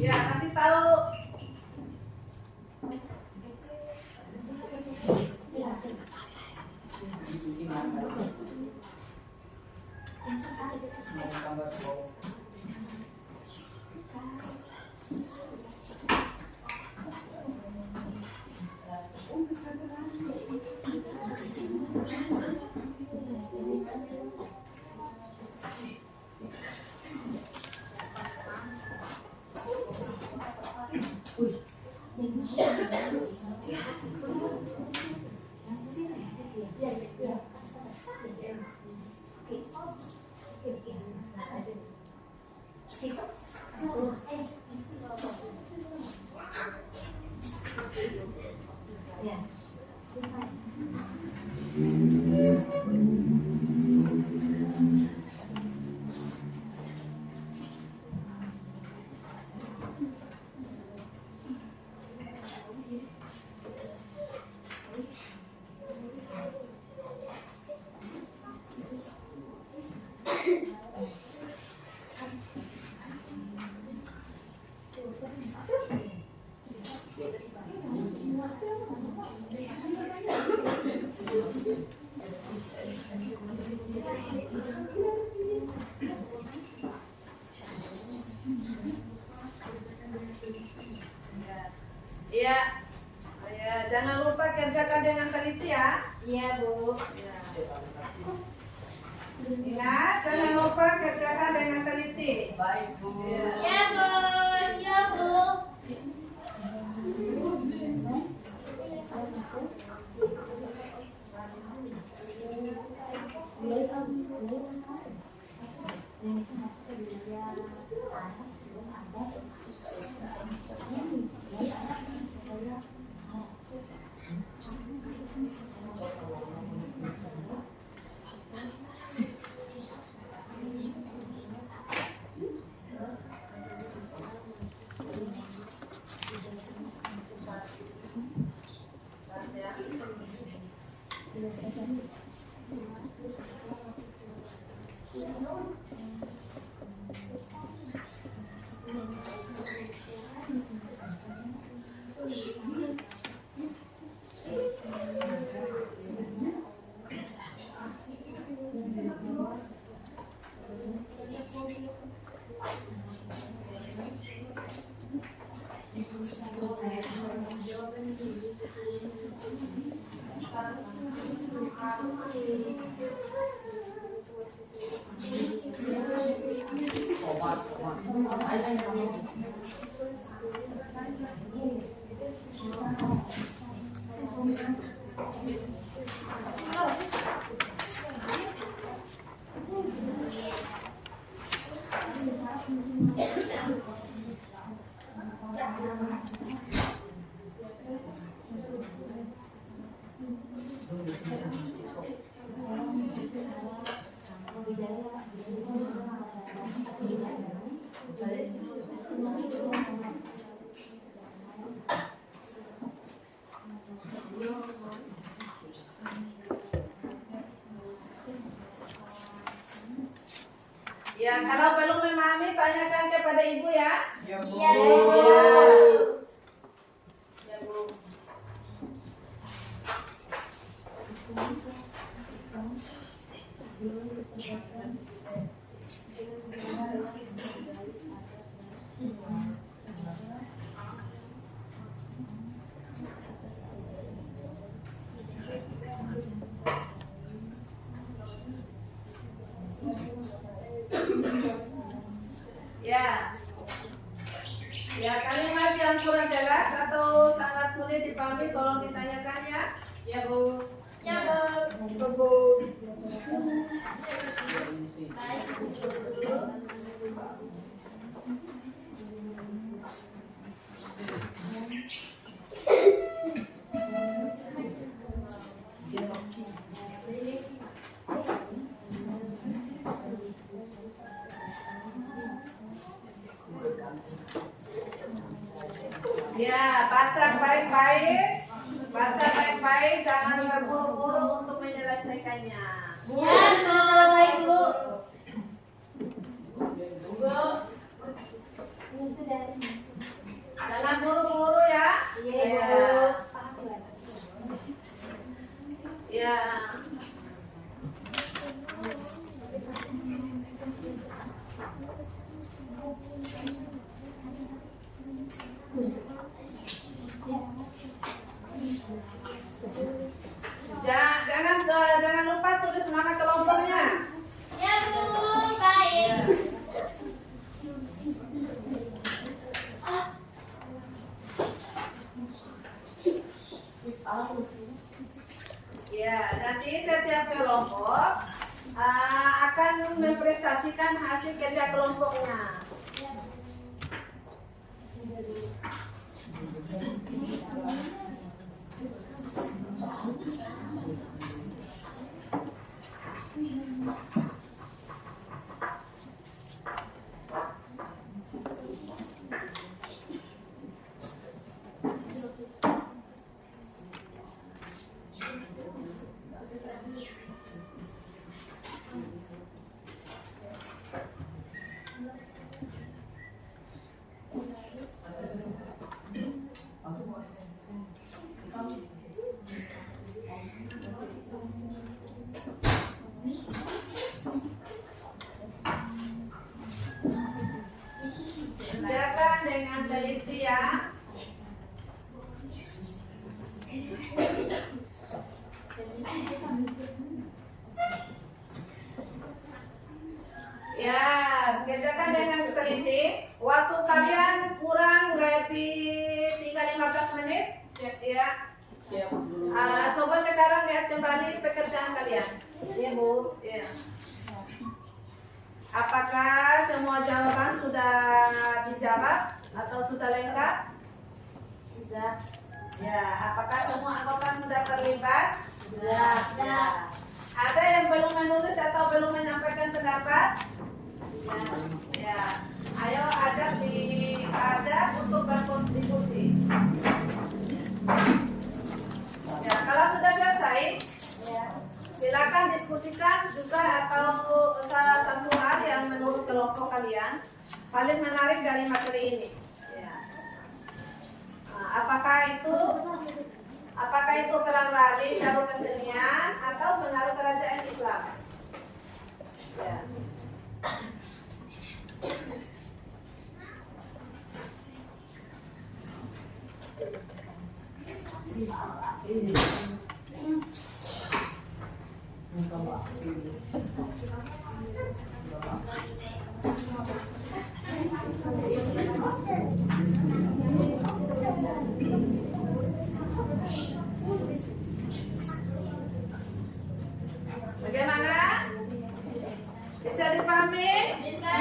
Ya, kasih tahu. Iya. Ya, jangan lupa kerjakan dengan teliti ya. Iya, Bu. Ya. Ingat, jangan lupa kerjakan dengan teliti. Baik, Bu. Ya. Ya, Bu. Ya, Bu. Ya, kalau belum memahami tanyakan kepada ibu ya. Ya, Bu. Iya, Bu. Ya, Bu. Ya. Ya, kalimat yang kurang jelas atau sangat sulit dipahami tolong ditanyakan ya. Ya, Bu. Ya, Bu. Bu. Ya, baca baik-baik. Baca baik-baik, jangan terburu-buru untuk menyelesaikannya. Ya, selesai, Bu. Jangan buru-buru ya. Iya, Bu. Ya. Jangan lupa tulis nama kelompoknya. Ya, Bu. Baik. Ya, nanti setiap kelompok akan memprestasikan hasil kerja kelompoknya. Kerjakan dengan teliti ya. Ya, kerjakan dengan teliti. Waktu kalian kurang lebih tinggal 15 menit. Ya. Siap, Bu. Coba sekarang lihat kembali pekerjaan kalian. Ya, Bu. Ya. Apakah semua jawaban sudah dijawab atau sudah lengkap? Sudah. Ya. Apakah semua anggota sudah terlibat? Sudah. Ada yang belum menulis atau belum menyampaikan pendapat? Ya. Ayo diajak untuk berkontribusi. Ya, kalau sudah selesai, Silakan diskusikan juga atau salah satu hal yang menurut kelompok kalian paling menarik dari materi ini. Ya. Nah, apakah itu perang Bali, Daru Kesenian, atau pengaruh kerajaan Islam? Ya. Bagaimana? Bisa dipahami? Bisa.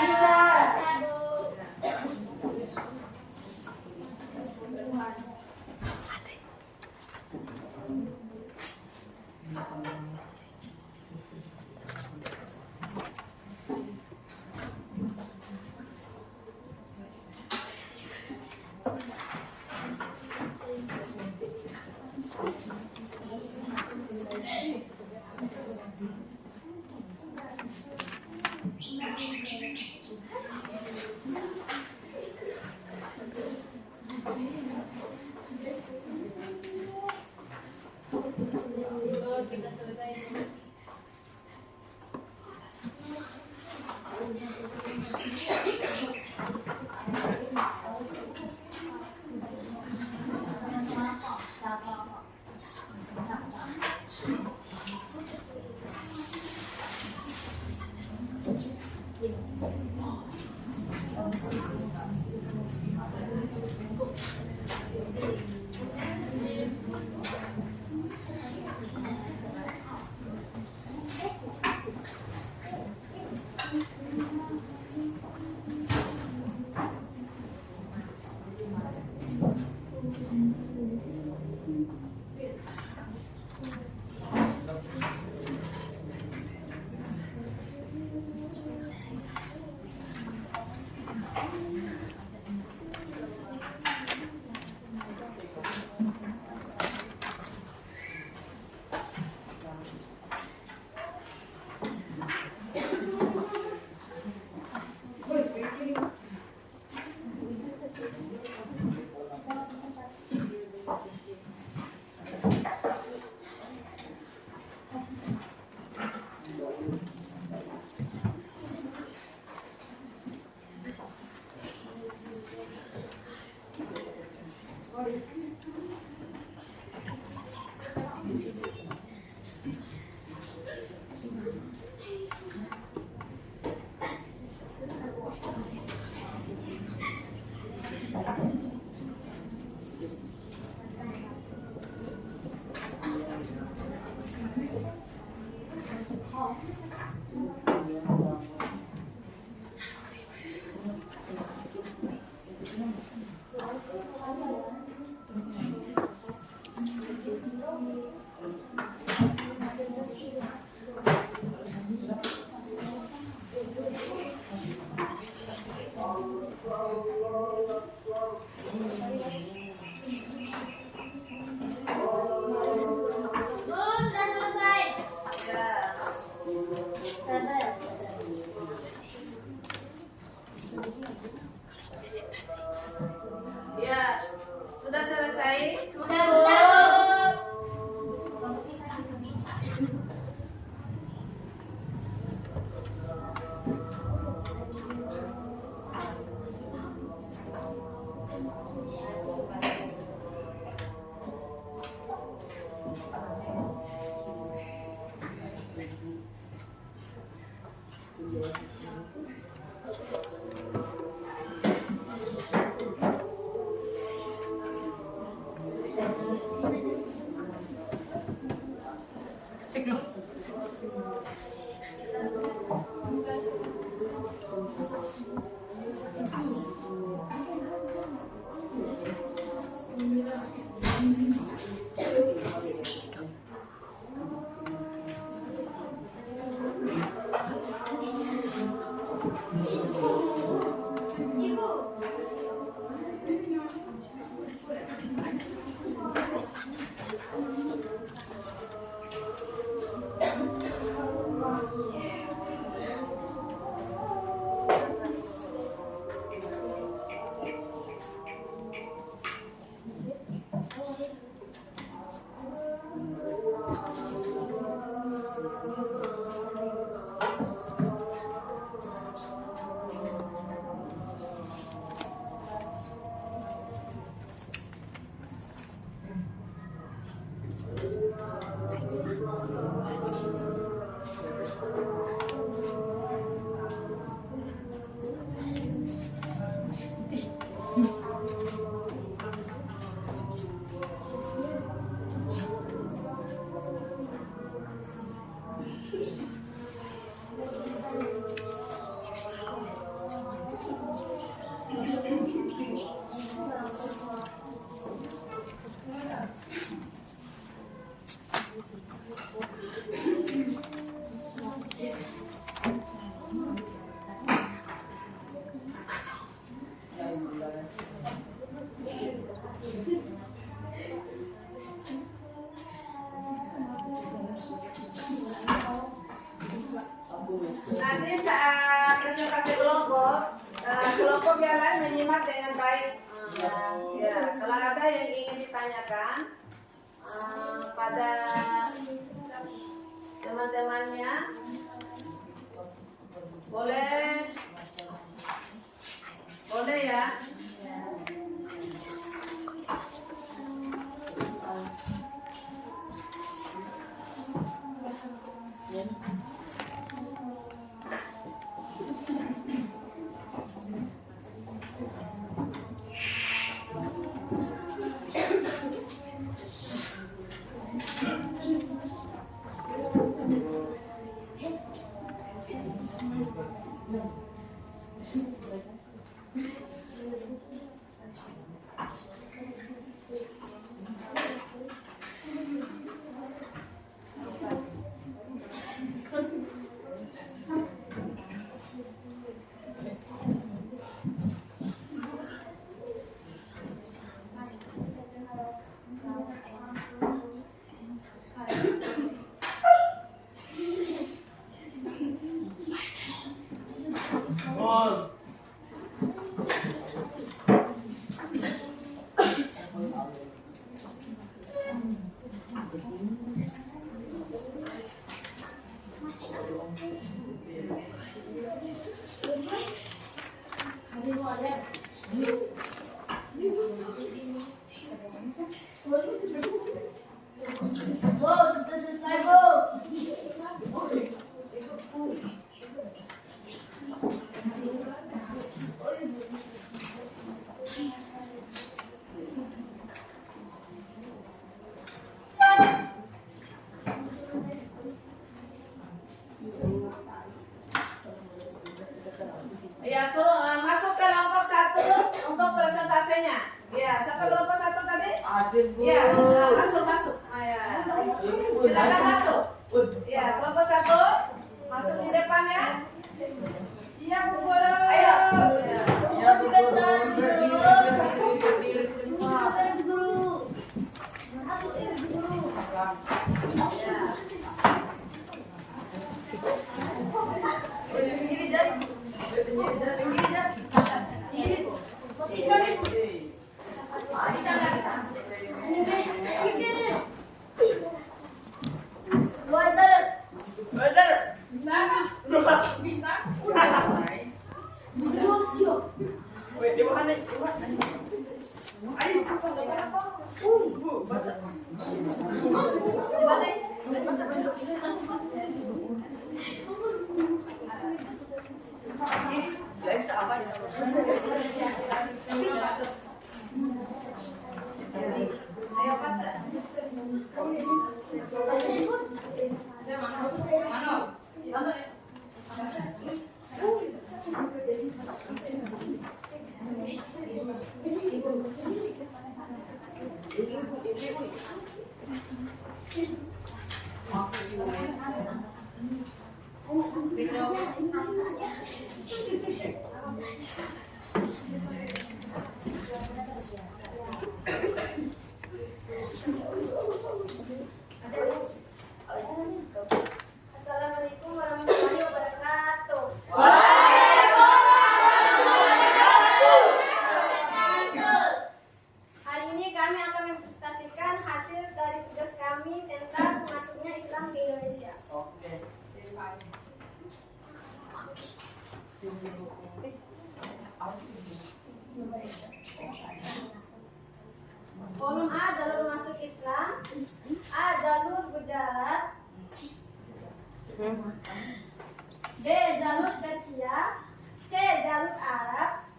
Sudah selesai. Ya, sudah selesai. Sudah, Bu. Nanti saat presentasi kelompok yang lain menyimak dengan baik. Ya, kalau ada yang ingin ditanyakan pada teman-temannya, boleh ya. Wow, sudah selesai, Bu. Ya, suruh masuk ke kelompok 1 untuk presentasinya. Ya, siapa kelompok 1 tadi? Adil, Bu. Ya, masuk. Ya. Silakan masuk. Ya, kelompok 1 masuk di depan ya. Iya, Bu Guru. Ayo. Ya, Bu Guru. Berdiri, Guru. Ayo baca. Assalamualaikum warahmatullahi wabarakatuh. Hari ini kami akan mempresentasikan hasil dari tugas kami tentang masuknya Islam ke Indonesia. Kolom A, jalur masuk Islam. A, jalur Gujarat. B, jalur Persia. C, jalur Arab.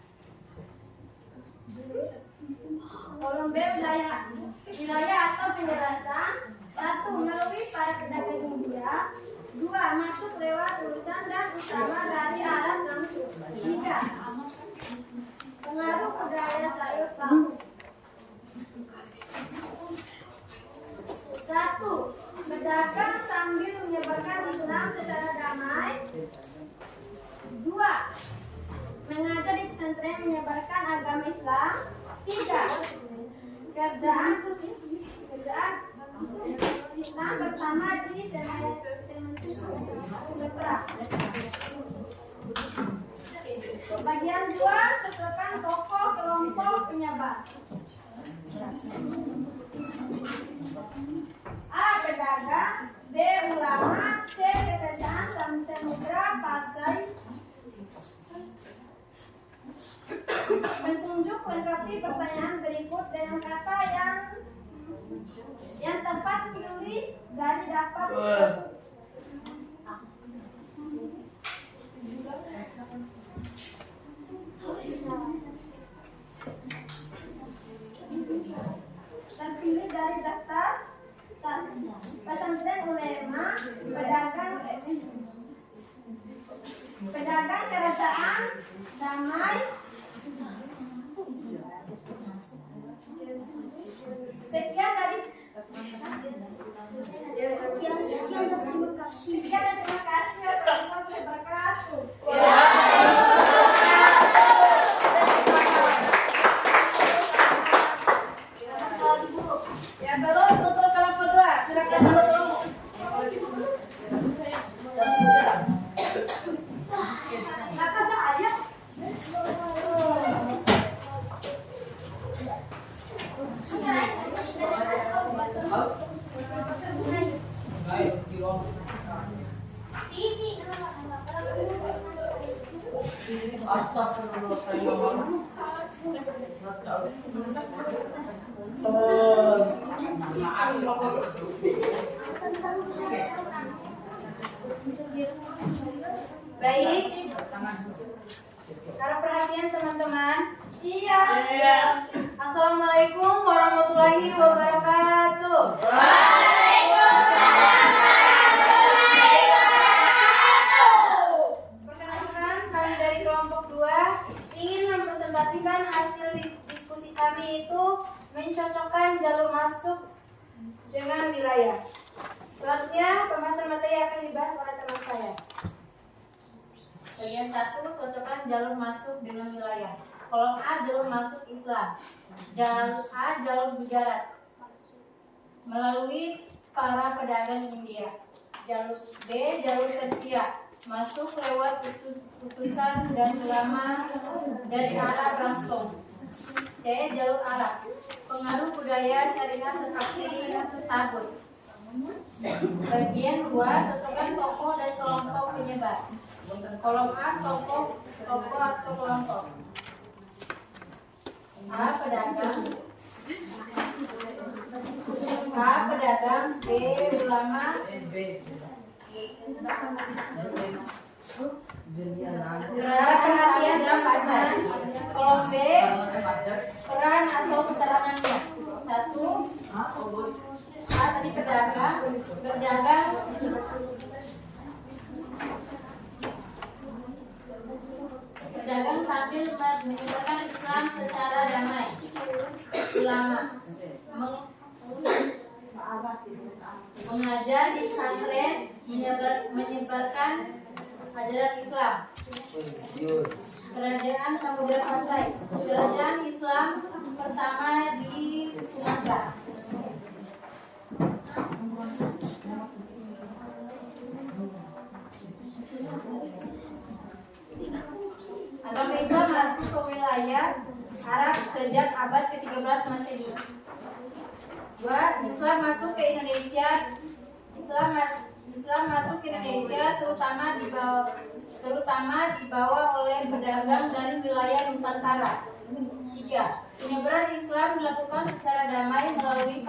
Kolom B, wilayah atau penjelasan. 1, melalui para pedagang India. 2, masuk lewat urusan dan utama dari Arab langsung. 3, pengaruh budaya sayur paut. 1, berdagang sambil menyebarkan Islam secara damai. 2. Mengajar di pesantren menyebarkan agama Islam. 3. Kerjaan Islam pertama di Sumatera. Bagian 2, cocokkan tokoh kelompok penyebar. A. Pedagang. B. Ulama. C. Kerajaan Samudra Pasai. Menunjuk lengkapi pertanyaan berikut dengan kata yang tepat pilih dari daftar tersebut. Terpilih dari daftar pesantren ulema, pedagang kerajaan damai, sekian dari terima kasih. Assalamualaikum warahmatullahi wabarakatuh. Ya terus untuk kelompok 2, silakan dulu. Baik. Harap perhatian teman-teman. Iya. Assalamualaikum warahmatullahi wabarakatuh. Perkenalkan, kami dari kelompok 2 ingin mempresentasikan hasil diskusi kami itu mencocokkan jalur masuk dengan wilayah. Selanjutnya, pembahasan materi akan dibahas oleh teman saya. Bagian 1, cocokkan jalur masuk dengan wilayah. Kolom A, jalur masuk Islam. Jalur A, jalur Gujarat melalui para pedagang India. Jalur B, jalur Persia, masuk lewat utusan dan ulama dari Arab langsung. C, jalur Arab, pengaruh budaya syariah seperti tabut. Bagian 2, cocokkan tokoh dan kelompok penyebar. Kolom A, tokoh atau kelompok. A, pedagang. B, ulama. Harap perhatian Pasar. Kolom B, peran atau keterangannya. 1. A, tadi berdagang sambil menyebarkan Islam secara damai. Ulama, mengajar di pesantren, menyebarkan ajaran Islam. Kerajaan Samudra Pasai, kerajaan Islam pertama di Sumatera. Agama Islam masuk ke wilayah Arab sejak abad ke-13 Masehi. 2. Islam masuk ke Indonesia. Islam masuk ke Indonesia terutama dibawa oleh pedagang dari wilayah Nusantara. 3. Penyebaran Islam dilakukan secara damai melalui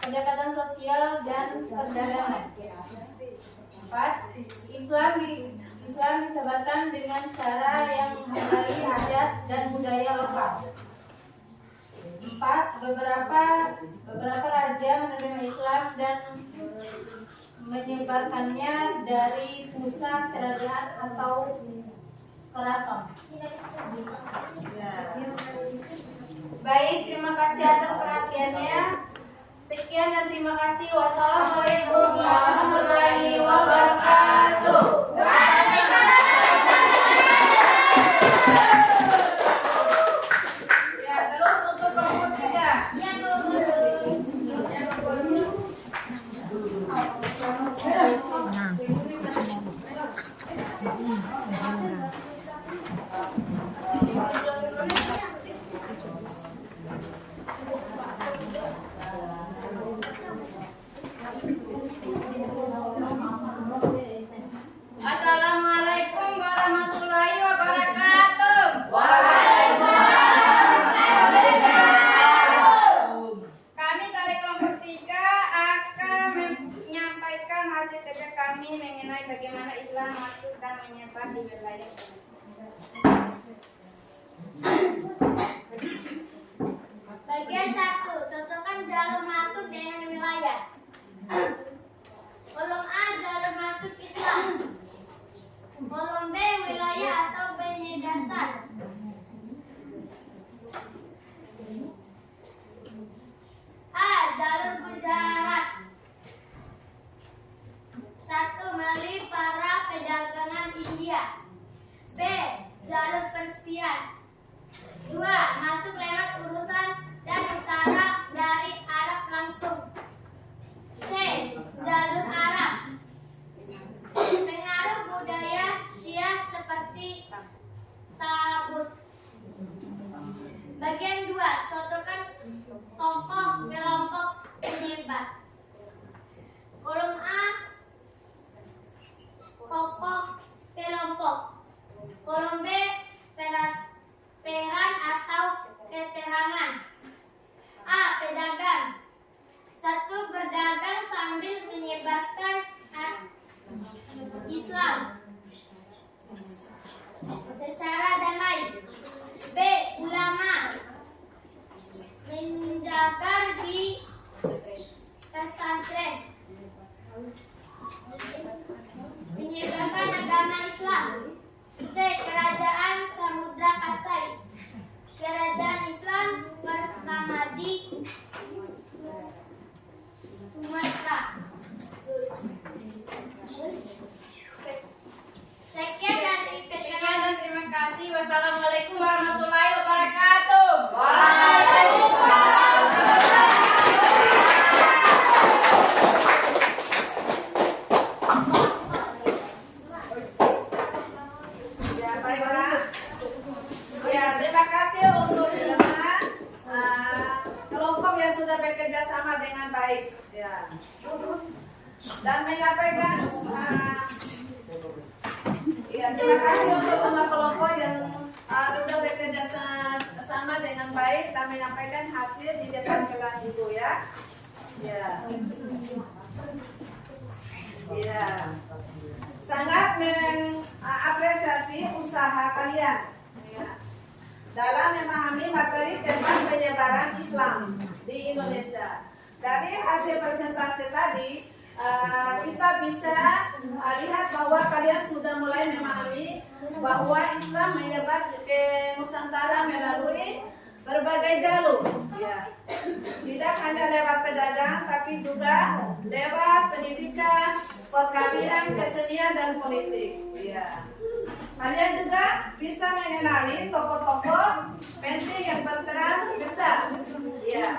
pendekatan sosial dan perdagangan. 4. Islam disebarkan dengan cara yang menghargai adat dan budaya lokal. 4. Beberapa raja menerima Islam dan menyebarkannya dari pusat kerajaan atau keraton. Baik, terima kasih atas perhatiannya. Sekian dan terima kasih. Wassalamualaikum warahmatullahi wabarakatuh. Ya, terus untuk kelompok 3. Ya, Bu Guru. Assalamualaikum warahmatullahi wabarakatuh. Kami dari kelompok 3 akan menyampaikan hasil kerja kami mengenai bagaimana Islam masuk dan menyebar di wilayah Bagian 1. Cocokkan jalur masuk dengan wilayah. Kolom A, jalur masuk Islam. Kolom B, wilayah atau penyelesaian. A, jalur mujarab. 1. Melalui para perdagangan India. B, jalur Persia. 2. Masuk lewat urusan dan utara dari Arab langsung. C. Jalur Arab. Pengaruh budaya Syiah seperti Tabut. Bagian 2. Cocokkan tokoh kelompok penyebar. Kolom A, tokoh kelompok. Kolom B, peran atau keterangan. A. Pedagang. 1. Berdagang sambil menyebarkan Islam secara damai. B. Ulama. Menjaga di pesantren. Menyebarkan agama Islam. C. Kerajaan Samudra Kasai. Kerajaan Islam pertama di Sumatera. Sekian dari Sekian dan terima kasih. Wassalamualaikum warahmatullahi wabarakatuh. Ya, baiklah. Ya, terima kasih untuk semua kelompok yang sudah bekerja sama dengan baik. Ya. Dan menyampaikan ya, terima kasih untuk semua kelompok yang sudah bekerja sama dengan baik dan menyampaikan hasil di depan kelas Ibu ya. Ya. Ya. Sangat mengapresiasi usaha kalian ya, dalam memahami materi tentang penyebaran Islam di Indonesia. Dari hasil presentasi tadi, kita bisa lihat bahwa kalian sudah mulai memahami bahwa Islam menyebar ke Nusantara melalui berbagai jalur. Ya. Tidak hanya lewat pedagang, tapi juga lewat pendidikan, perkawinan, kesenian, dan politik. Ya. Kalian juga bisa mengenali tokoh-tokoh penting yang berperan besar. Ya,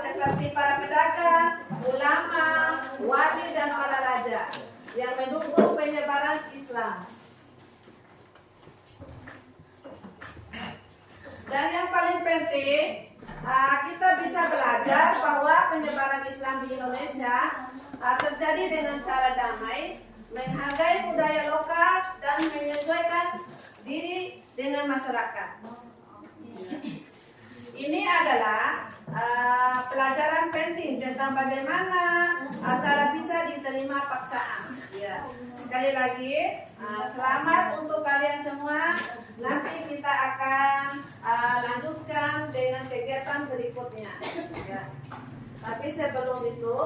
seperti para pedagang, ulama, wali, dan para raja yang mendukung penyebaran Islam. Dan yang paling penting, kita bisa belajar bahwa penyebaran Islam di Indonesia terjadi dengan cara damai, menghargai budaya lokal, dan menyesuaikan diri dengan masyarakat. Ini adalah pelajaran penting tentang bagaimana cara bisa diterima paksaan. Ya. Sekali lagi, selamat untuk kalian semua. Nanti kita akan lanjutkan dengan kegiatan berikutnya. Ya. Tapi sebelum itu,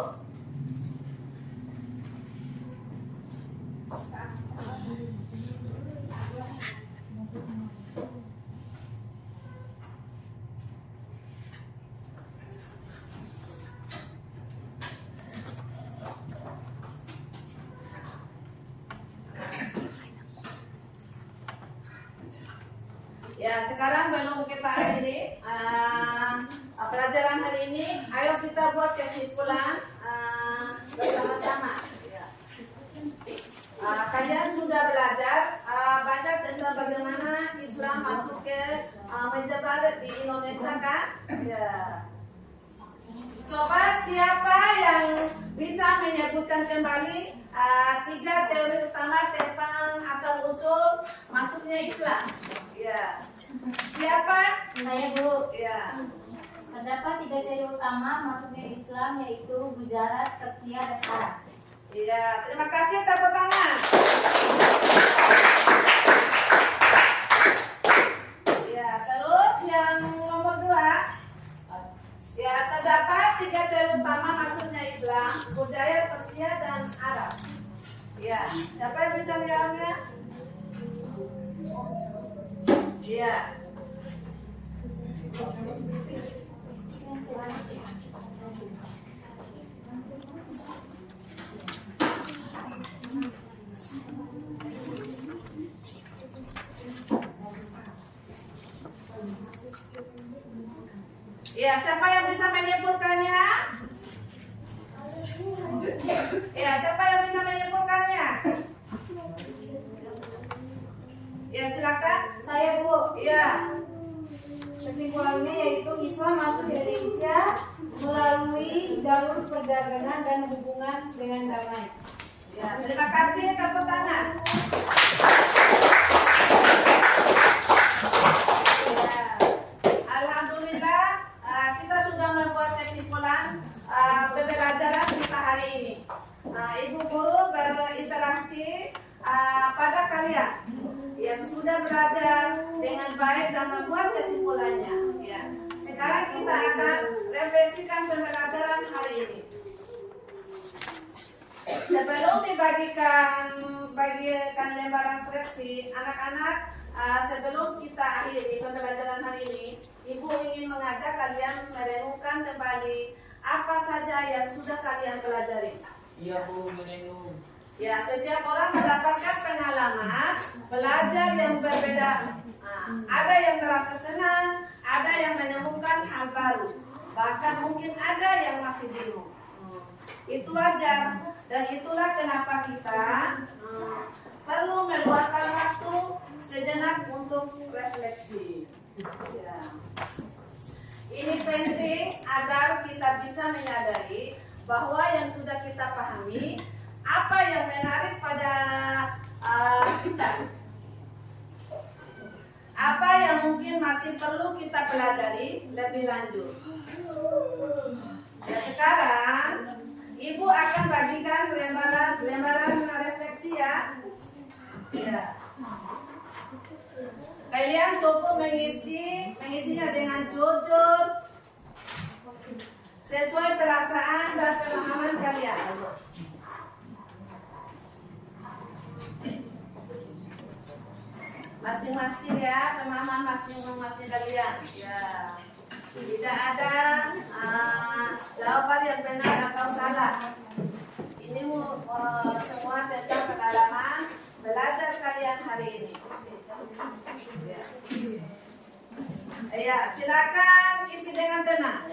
Ya, sekarang belum kita akhiri pelajaran hari ini. Ayo kita buat kesimpulan bersama-sama. Ya. Kalian sudah belajar banyak tentang bagaimana Islam masuk ke menjabat di Indonesia kan? Ya. Coba siapa yang bisa menyebutkan kembali 3 teori utama tentang asal usul masuknya Islam? Ya. Siapa? Saya Bu. Ya. Terdapat 3 teori utama masuknya Islam yaitu Gujarat, Persia, dan Arab. Ya, terima kasih, tepuk tangan. Ya, terus yang nomor 2. Ya, terdapat 3 teori utama masuknya Islam, budaya Persia dan Arab. Ya, siapa yang bisa menjawabnya? Ya. Ya, siapa yang bisa menyimpulkannya? Ya, siapa yang bisa menyimpulkannya? Ya, silakan. Saya Bu. Ya. Kesimpulannya yaitu Islam masuk Indonesia melalui jalur perdagangan dan hubungan dengan damai. Ya, terima kasih, tepuk tangan. Ya. Alhamdulillah, kita sudah membuat kesimpulan pembelajaran kita hari ini. Ibu guru berinteraksi pada kalian yang sudah belajar dengan baik dan membuat kesimpulannya. Ya. Sekarang kita akan revisikan pembelajaran hari ini. Sebelum bagikan lembaran freksi, anak-anak, sebelum kita akhiri pembelajaran hari ini, Ibu ingin mengajak kalian merenungkan kembali apa saja yang sudah kalian pelajari. Iya Bu, merenung. Ya, setiap orang mendapatkan pengalaman belajar yang berbeda. Ada yang merasa senang, ada yang menemukan hal baru, bahkan mungkin ada yang masih bingung. Itu wajar, dan itulah kenapa kita perlu meluangkan waktu sejenak untuk refleksi. Ya. Ini penting agar kita bisa menyadari bahwa yang sudah kita pahami, apa yang menarik pada kita, apa yang mungkin masih perlu kita pelajari lebih lanjut. Ya, sekarang Ibu akan bagikan lembaran refleksi ya. Ya. Kalian cukup mengisinya dengan jujur sesuai perasaan dan pengalaman kalian. Masing-masing ya, pemahaman masing-masing kalian. Ya. Tidak ada jawaban yang benar atau salah. Ini semua tentang pengalaman belajar kalian hari ini. Ya, silakan isi dengan tenang.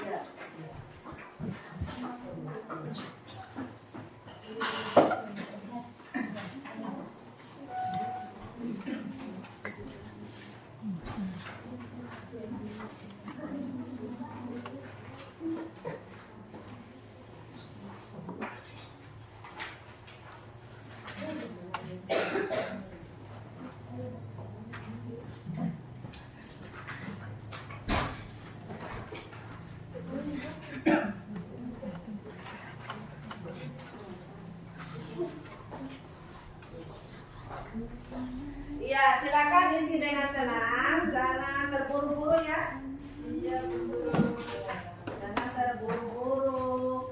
Ya. Ya, silakan isi dengan tenang, jangan terburu-buru ya. Jangan terburu-buru.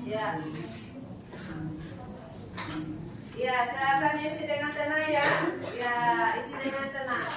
Ya. Ya, silakan isi dengan tenang ya. Ya, isi dengan tenang.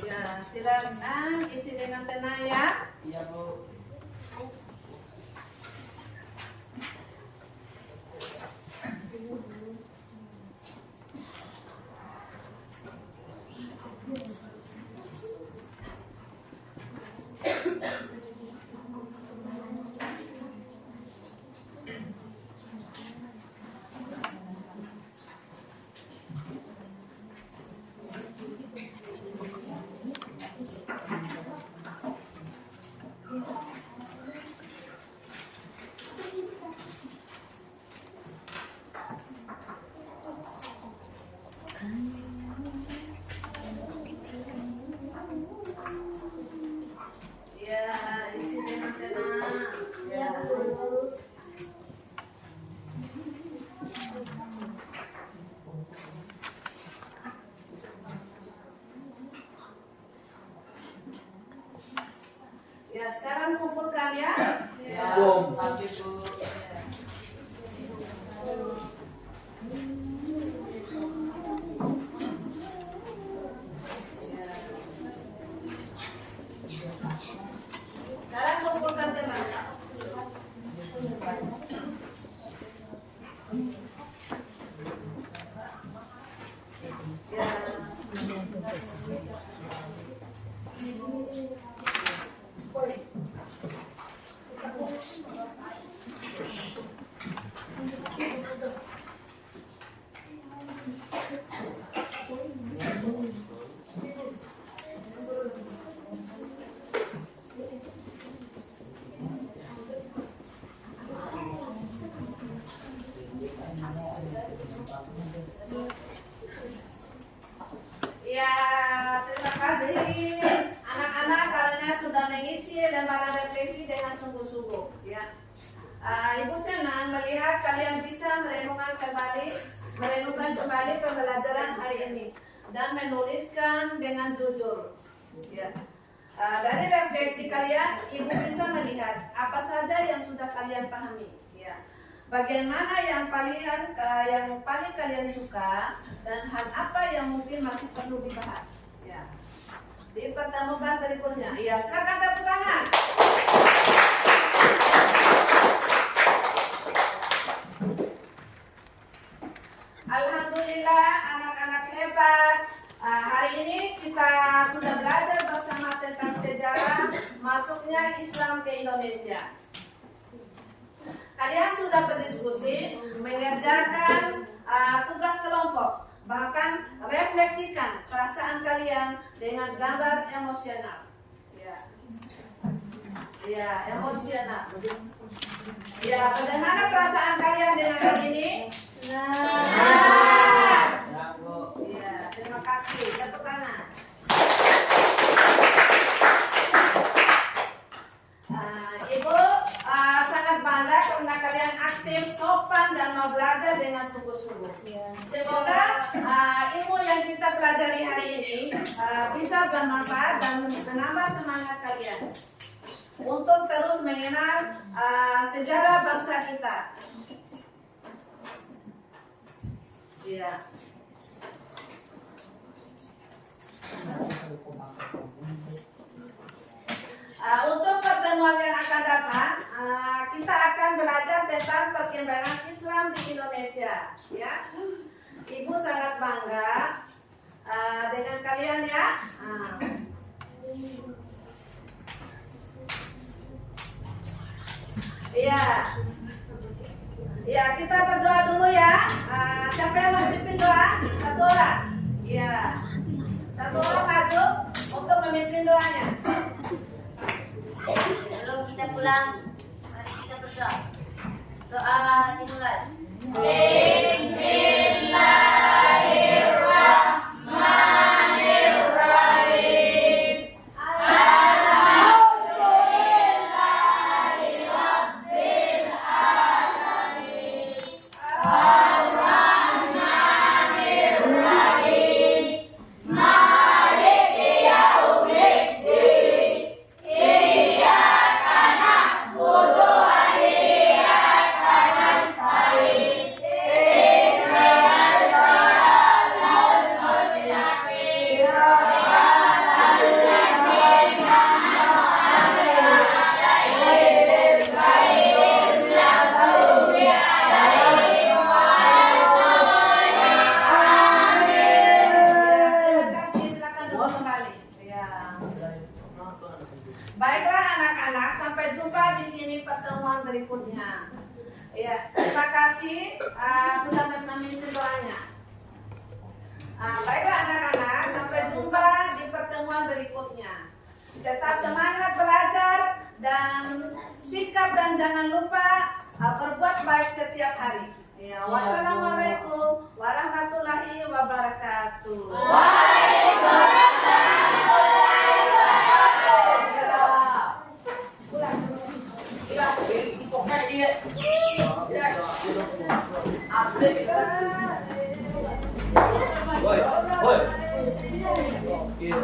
Ya, silakan isi dengan tenang ya. Iya Bu. Ya, isi dengan tenang. Ya. Ya, sekarang kumpulkan ya. Ya, Bu. Tapi Bu. Sekarang kumpulkan teman. Ya, terima kasih anak-anak karena sudah mengisi lembaran refleksi dengan sungguh-sungguh. Ya, Ibu senang melihat kalian bisa merenungkan kembali pembelajaran hari ini dan menuliskan dengan jujur. Ya. Dari refleksi kalian, Ibu bisa melihat apa saja yang sudah kalian pahami. Ya. Bagaimana yang paling kalian suka dan hal apa yang mungkin masih perlu dibahas. Ya. Di pertemuan berikutnya. Ya, silakan tepuk tangan. Alhamdulillah, anak-anak hebat. Hari ini kita sudah belajar bersama tentang sejarah masuknya Islam ke Indonesia. Kalian sudah berdiskusi, mengerjakan tugas kelompok, bahkan refleksikan perasaan kalian dengan gambar emosional. Ya, emosional. Ya, bagaimana perasaan kalian dengan hari ini? Ya, Bu. Ya, terima kasih. Tepuk tangan. Ibu sangat bangga karena kalian aktif, sopan, dan mau belajar dengan sungguh-sungguh. Semoga ilmu yang kita pelajari hari ini bisa bermanfaat dan menambah semangat kalian untuk terus mengenal sejarah bangsa kita. Ya. Untuk pertemuan yang akan datang, kita akan belajar tentang perkembangan Islam di Indonesia. Ya, Ibu sangat bangga dengan kalian ya. Iya, iya kita berdoa dulu ya. Siapa yang mau memimpin doa? Satu orang. Iya, satu orang maju untuk memimpin doanya. Sebelum kita pulang, mari kita berdoa. Doa dimulai. Terima kasih, silakan duduk kembali. Ya. Baiklah anak-anak, sampai jumpa di sini pertemuan berikutnya. Ya, terima kasih sudah memimpin doanya. Baiklah anak-anak, sampai jumpa di pertemuan berikutnya. Tetap semangat belajar dan sikap dan jangan lupa berbuat baik setiap hari. Ya, wassalamualaikum warahmatullahi wabarakatuh. Woi, woi. Iya.